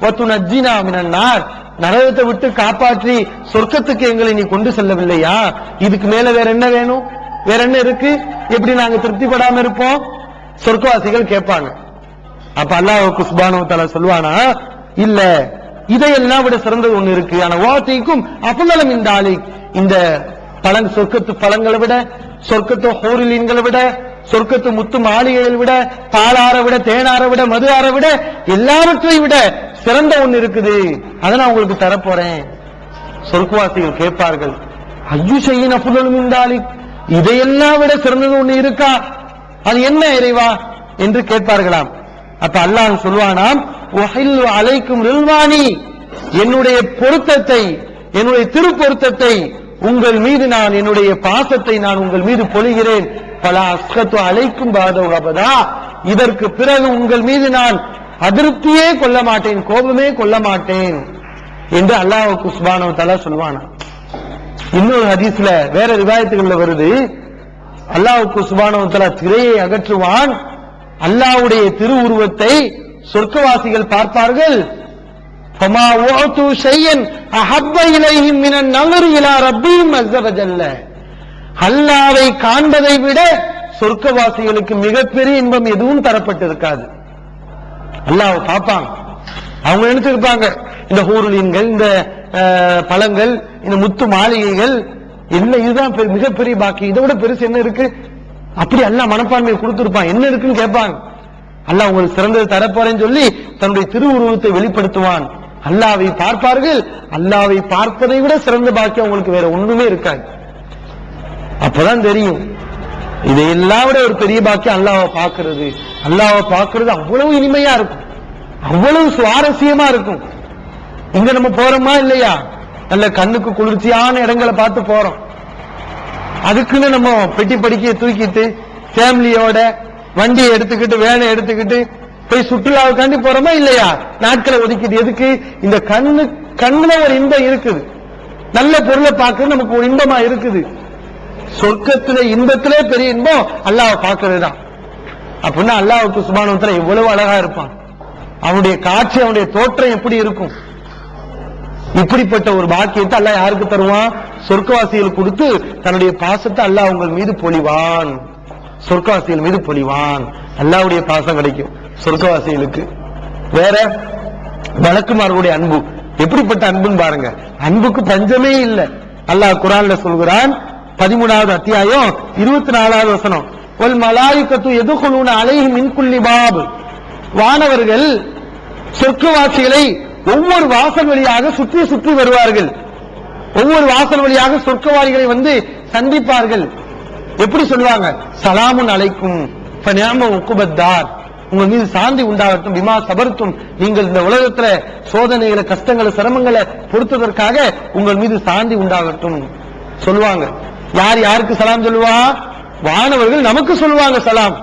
B: வதுனஜ்ஜினா மினன் நார், நரகத்தை விட்டு காப்பாற்றி சொர்க்கத்துக்கு எங்களை நீ கொண்டு செல்லவில்லையா? இதுக்கு மேல வேற என்ன வேணும், வேற என்ன இருக்கு, எப்படி நாங்க திருப்திப்படாம இருப்போம்? சொர்க்கவாசிகள் கேட்பாங்க. அப்ப அல்லாஹ் சுப்ஹானஹு வ தஆலா சொல்வானா, இல்ல, இதையெல்லாம் விட சிறந்தது ஒண்ணு இருக்கு. ஆனா வாத்திக்கும் அஃலலும் மின் தாலிக், இந்த சொர்க்கத்து பழங்களை விட, சொர்க்கத்து ஹூரிலீன்களை விட, சொர்க்கத்து முத்து மாளிகைகளை விட, பாலார விட, தேனார விட, மது ஆற விட, எல்லாவற்றையும் விட சிறந்த ஒண்ணு இருக்குது, அதை நான் உங்களுக்கு தரப்போறேன். சொர்க்கவாசிகள் கேட்பார்கள், ஐயு ஷையின் அஃலலும் மின் தாலிக், இதையெல்லாம் விட சிறந்தது ஒண்ணு இருக்கா, அது என்ன இறைவா என்று கேட்பார்களாம். அப்ப அல்லாஹ் சொல்வானாம், வஹில்லு அலைக்கும் ரில்வானி, என்னுடைய பொருத்தத்தை, என்னுடைய திருப்பொருத்தத்தை உங்கள் மீது நான், என்னுடைய பாசத்தை நான் உங்கள் மீது பொழிகிறேன். பல அஸ்கத்து அலைக்கும் பாதவபதா, இதற்கு பிறகு உங்கள் மீது நான் அதிருப்தியே கொள்ள மாட்டேன், கோபமே கொள்ள மாட்டேன் என்று அல்லாஹ் சுப்ஹானஹு வ தஆலா சொல்வானா. இன்னொரு ஹதீஸ்ல வேற ரிவாயத்துகள்ல வருது, அல்லாஹ் சுப்ஹானஹு வ தஆலா திரையை அகற்றுவான், அல்லாஹ்வுடைய திருவுருவத்தை சொர்க்கவாசிகள் பார்ப்பார்கள். ஃபமா உஅது ஷையன் அஹப்ப இலைஹிம் மினன் நஸர் இலா ரப்பிஹிம் அஸ்ஸ வஜல்ல, அல்லாஹ்வை காண்பதை விட சொர்க்கவாசிகளுக்கு மிகப்பெரிய இன்பம் எதுவும் தரப்பட்டிருக்காது. அல்லாஹ் பார்ப்பாங்க. அவங்க நினைச்சிருப்பாங்க இந்த ஹூருலீன்கள், இந்த பழங்கள், இந்த முத்து மாளிகைகள் என்ன, இதுதான் மிகப்பெரிய பாக்கி, இதை விட பெருசு என்ன இருக்கு? அப்படி அல்லாஹ் மனப்பான்மையை கொடுத்திருப்பான். என்ன இருக்குன்னு கேட்பாங்க. அல்லாஹ் உங்களுக்கு சிறந்தது தரப்போறேன்னு சொல்லி தன்னுடைய திருவுருவத்தை வெளிப்படுத்துவான். அல்லாஹ்வை பார்ப்பார்கள். அல்லாஹ்வை பார்ப்பதை விட சிறந்த பாக்கியம் உங்களுக்கு வேற ஒண்ணுமே இருக்காது. அப்பதான் தெரியும் இதையெல்லாம் விட ஒரு பெரிய பாக்கியம் அல்லாஹ்வை பார்க்கிறது. அல்லாஹ்வை பார்க்கிறது அவ்வளவு இனிமையா இருக்கும், அவ்வளவு சுவாரஸ்யமா இருக்கும். இங்க நம்ம போறோமா இல்லையா? நல்ல கண்ணுக்கு குளிர்ச்சியான இடங்களை பார்த்து போறோம். அதுக்குன்னு நம்ம பெட்டி படிக்கையை தூக்கிட்டு ஃபேமிலியோட வண்டியை எடுத்துக்கிட்டு வேனை எடுத்துக்கிட்டு போய் சுற்றுலாவுக்காண்டி போறோமா இல்லையா? நாட்களை ஒதுக்கிட்டு எதுக்கு? இந்த கண்ணுல ஒரு இன்பம் இருக்குது, நல்ல பொருளை பார்க்கறது நமக்கு ஒரு இன்பமா இருக்குது. சொர்க்கத்திலே இன்பத்திலே பெரிய இன்பம் அல்லாஹ்வை பார்க்கிறது தான். அப்படின்னா அல்லாஹ்வுக்கு சுப்ஹானஹு வ தஆலா எவ்வளவு அழகா இருப்பான், அவனுடைய காட்சி, அவனுடைய தோற்றம் எப்படி இருக்கும். இப்படிப்பட்ட ஒரு பாக்கியத்தை அல்லாஹ் யாருக்கு தருவான்? சொர்க்கவாசிகளுக்கு கொடுத்து தன்னுடைய பாசத்தை அல்லாஹ் உங்கள் மீது பொழிவான், சொர்க்கவாசிகள் மீது பொழிவான். அல்லாஹ்வுடைய பாசம் கிடைக்கும் சொர்க்கவாசிகளுக்கு. வேற மலக்குமார்களுடைய அன்பு எப்படிப்பட்ட அன்புன்னு பாருங்க. அன்புக்கு பஞ்சமே இல்லை. அல்லாஹ் குர்ஆன்ல சொல்கிறான், 13வது அத்தியாயம் 24வது வசனம், வல் மலாயிகத்து யதுகுலூன அலைஹிம் மின் குல்லி பாப். வானவர்கள் சொர்க்கவாசிகளை ஒவ்வொரு வாசல் வழியாக சுற்றி சுற்றி வருவார்கள். ஒவ்வொரு வாசல் வழியாக சொர்க்கவாதிகளை வந்து சந்திப்பார்கள். எப்படி சொல்லுவாங்க? சலாமுன் அலைக்கும் ஃபநிஅம உக்குபத்தார், உங்கள் மீது சாந்தி உண்டாகட்டும், பிமா சபர்த்தும், நீங்கள் இந்த உலகத்துல சோதனைகளை, கஷ்டங்களை, சிரமங்களை பொறுத்ததற்காக உங்கள் மீது சாந்தி உண்டாகட்டும் சொல்லுவாங்க. யார் யாருக்கு சலாம் சொல்லுவா? வானவர்கள் நமக்கு சொல்லுவாங்க சலாம்.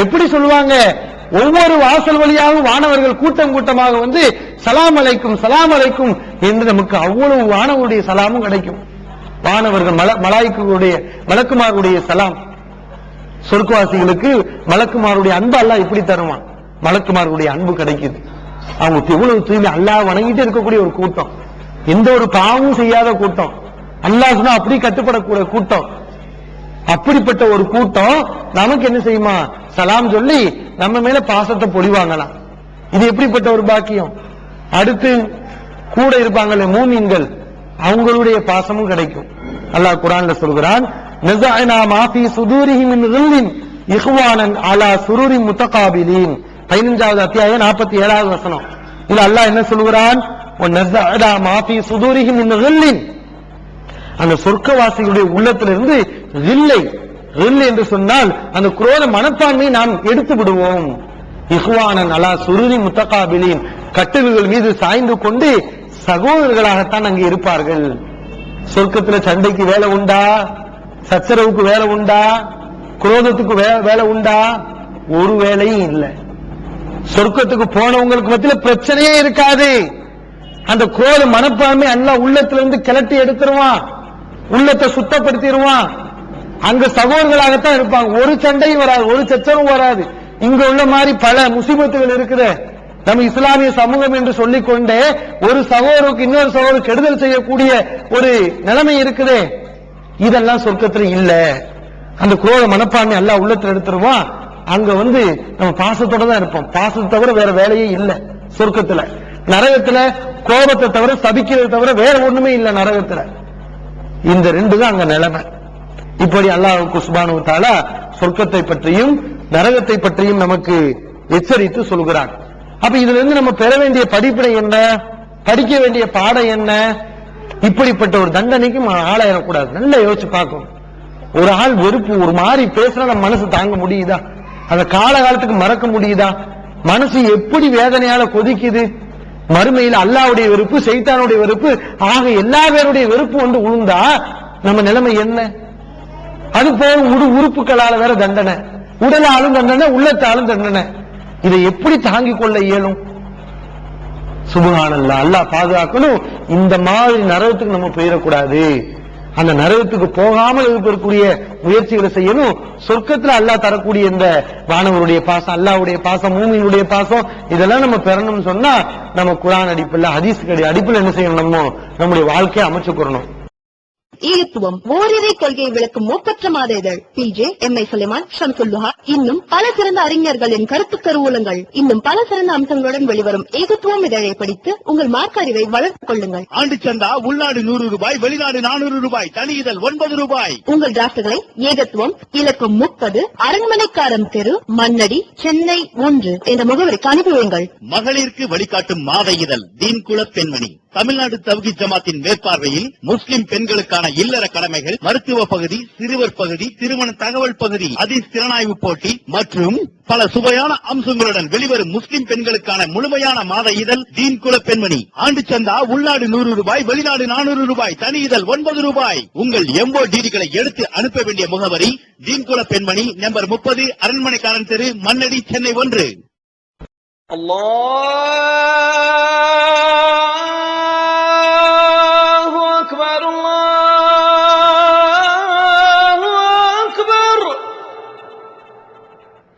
B: எப்படி சொல்லுவாங்க? ஒவ்வொரு வாசல் வழியாகவும் வானவர்கள் கூட்டம் கூட்டமாக வந்து சலாம் அலைக்கும் சலாம் அலைக்கும் என்று நமக்கு அவ்வளவு வானவருடைய சலாமும் கிடைக்கும். வானவர்கள் மலாய்க்குடைய மலக்குமாருடைய சலாம். சொர்க்கவாசிகளுக்கு மலக்குமாருடைய அன்பு அல்லாஹ் இப்படி தருவான். மலக்குமாருடைய அன்பு கிடைக்குது. அவங்க எவ்வளவு தூய்மை, அல்லாஹ் வணங்கிட்டு இருக்கக்கூடிய ஒரு கூட்டம், எந்த ஒரு பாவமும் செய்யாத கூட்டம், அல்லாஹ் சொன்னா அப்படி கட்டுப்படக்கூடிய கூட்டம். அப்படிப்பட்ட ஒரு கூட்டம் நமக்கு என்ன செய்யுமா? சலாம் சொல்லி நம்ம மேல பாசத்தை பொழிவாங்களாம். இது எப்படிப்பட்ட ஒரு பாக்கியம். அடுத்து கூட இருப்பாங்களே மூமின்கள், அவங்களுடைய பாசமும் கிடைக்கும். அல்லாஹ் குர்ஆன்ல சொல்கிறான், நஸஅனா மா ஃபீ சுதூரிஹிம் மின் கில்லின் இஹ்வானன் அலா சுரூரின் முத்தகாபிலீன். 15வது அத்தியாயம் 47வது வசனம். இது அல்லாஹ் என்ன சொல்கிறான்? நஸஅனா மா ஃபீ சுதூரிஹிம் மின் கில்லின், அந்த சொர்க்கவாசிகளுடைய உள்ளத்திலிருந்து கில்லை, கில் என்று சொன்னால் அந்த குரோத மனப்பான்மையை நாம் எடுத்து விடுவோம். இஹ்வானன் அலா சுரூரி முத்தகாபிலீன், கட்டில்கள் மீது சாய்ந்து கொண்டு சகோதரர்களாகத்தான் அங்கே இருப்பார்கள். சொர்க்கத்தில் சண்டைக்கு வேலை உண்டா? சச்சரவுக்கு வேலை உண்டா? குரோதத்துக்கு வேலை உண்டா? ஒரு வேலையும் இல்லை. சொர்க்கத்துக்கு போனவங்களுக்கு மத்தியில் பிரச்சனையே இருக்காது. அந்த குரோத மனப்பான்மை அல்லாஹ் உள்ளத்திலிருந்து கிளட்டி எடுத்துருவான், உள்ளத்தை சுத்தப்படுத்திடுவான். அங்க சகோதரர்களாகத்தான் இருப்பாங்க. ஒரு சண்டையும் வராது, ஒரு சச்சரவும் வராது. இங்க உள்ள மாதிரி பல முசீபத்துகள் இருக்குது. நம்ம இஸ்லாமிய சமூகம் என்று சொல்லிக்கொண்டே ஒரு சகோதரருக்கு இன்னொரு சகோதரர் கெடுதல் செய்யக்கூடிய ஒரு நிலைமை இருக்குது. இதெல்லாம் சொர்க்கத்துல இல்ல. அந்த குரோத மனப்பான்மை அல்லாஹ் உள்ளத்துல எடுத்துருவான். அங்க வந்து நம்ம பாசத்தோட தான் இருப்போம். பாசத்தை தவிர வேற வேலையே இல்லை சொர்க்கத்துல. நரகத்துல கோபத்தை தவிர, சபிக்கிறத தவிர வேற ஒண்ணுமே இல்லை நரகத்துல. இந்த ரெண்டு தான் அங்க நிலைமை. இப்படி அல்லாஹ் சுப்ஹானஹு வ தஆலா சொர்க்கத்தை பற்றியும் நரகத்தை பற்றியும் நமக்கு எச்சரித்து சொல்கிறார். அப்ப இதுல இருந்து நம்ம பெற வேண்டிய படிப்பினை என்ன, படிக்க வேண்டிய பாடம் என்ன? இப்படிப்பட்ட ஒரு தண்டனைக்கு ஆளாயிடக்கூடாது. நல்லா யோசிச்சு பார்க்கணும். ஒரு ஆள் வெறுப்பு ஒரு மாதிரி பேசினா நம்ம மனசு தாங்க முடியுதா? அந்த காலகாலத்துக்கு மறக்க முடியுதா? மனசு எப்படி வேதனையால கொதிக்குது. மறுமையில் அல்லாஹ்வுடைய வெறுப்பு, சைத்தானுடைய வெறுப்பு, ஆக எல்லா பேருடைய வெறுப்பு வந்து உழுந்தா நம்ம நிலைமை என்ன? அது போல உறுப்புகளால வேற தண்டனை, உடலாலும் தண்டனை, உள்ளத்தாலும் தண்டனை. இதை எப்படி தாங்கிக் கொள்ள இயலும்? சுப்ஹானல்லாஹ், அல்லாஹ் பாதுகாக்கணும். இந்த மாதிரி நரகத்துக்கு நம்ம போயிடக்கூடாது. அந்த நரகத்துக்கு போகாமல் இருக்கக்கூடிய முயற்சிகளை செய்யணும். சொர்க்கத்துல அல்லாஹ் தரக்கூடிய இந்த வானவருடைய பாசம், அல்லாஹ்வுடைய பாசம், மூமினுடைய பாசம், இதெல்லாம் நம்ம பெறணும்னு சொன்னா நம்ம குர்ஆன் அடிப்பில், ஹதீஸ் அடிப்பில் என்ன செய்யணும்? நம்முடைய வாழ்க்கையை அமைச்சுக்கிறணும்.
F: ஈகத்துவம், ஓரிரை கொள்கையை விளக்கும் ஒப்பற்ற மாத இதழ் PJ, MI சுலைமான், ஷம்சுல்லுஹா, இன்னும் பல சிறந்த அறிஞர்களின் கருத்து கருவூலங்கள், இன்னும் பல சிறந்த அம்சங்களுடன் வெளிவரும் ஏகத்துவம் இதழை படித்து உங்கள் மார்க்க அறிவை வளர்த்துக் கொள்ளுங்கள்.
G: ஆண்டு சந்தா உள்நாடு 100 ரூபாய், வெளிநாடு 400 ரூபாய், தனி இதழ் 9 ரூபாய்.
F: உங்கள் டிராப்ட்களை ஏகத்துவம், இலக்கம் 30, அரண்மனைக்காரன் தெரு, மண்ணடி, சென்னை 1 என்ற முகவரிக்கு அனுப்பி வையுங்கள்.
G: மகளிருக்கு வழிகாட்டும் மாத இதழ் தீன்குல பெண்மணி. தமிழ்நாடு தவ்ஹீத் ஜமாத்தின் மேற்பார்வையில் முஸ்லிம் பெண்களுக்கான இல்லற கடமைகள், மருத்துவ பகுதி, சிறுவர் பகுதி, திருமண தகவல் பகுதி, ஹதீஸ் திறனாய்வு போட்டி மற்றும் பல சுவையான அம்சங்களுடன் வெளிவரும் முஸ்லிம் பெண்களுக்கான முழுமையான மாத இதழ் தீன்குல பெண்மணி. ஆண்டு சந்தா உள்நாடு 100 ரூபாய், வெளிநாடு 400 ரூபாய், தனி இதழ் 9 ரூபாய். உங்கள் MODDகளை எடுத்து அனுப்ப வேண்டிய முகவரி தீன்குல பெண்மணி, நம்பர் 30, அரண்மனைக்காரன் தெரு, மண்ணடி, சென்னை 1.
H: Allah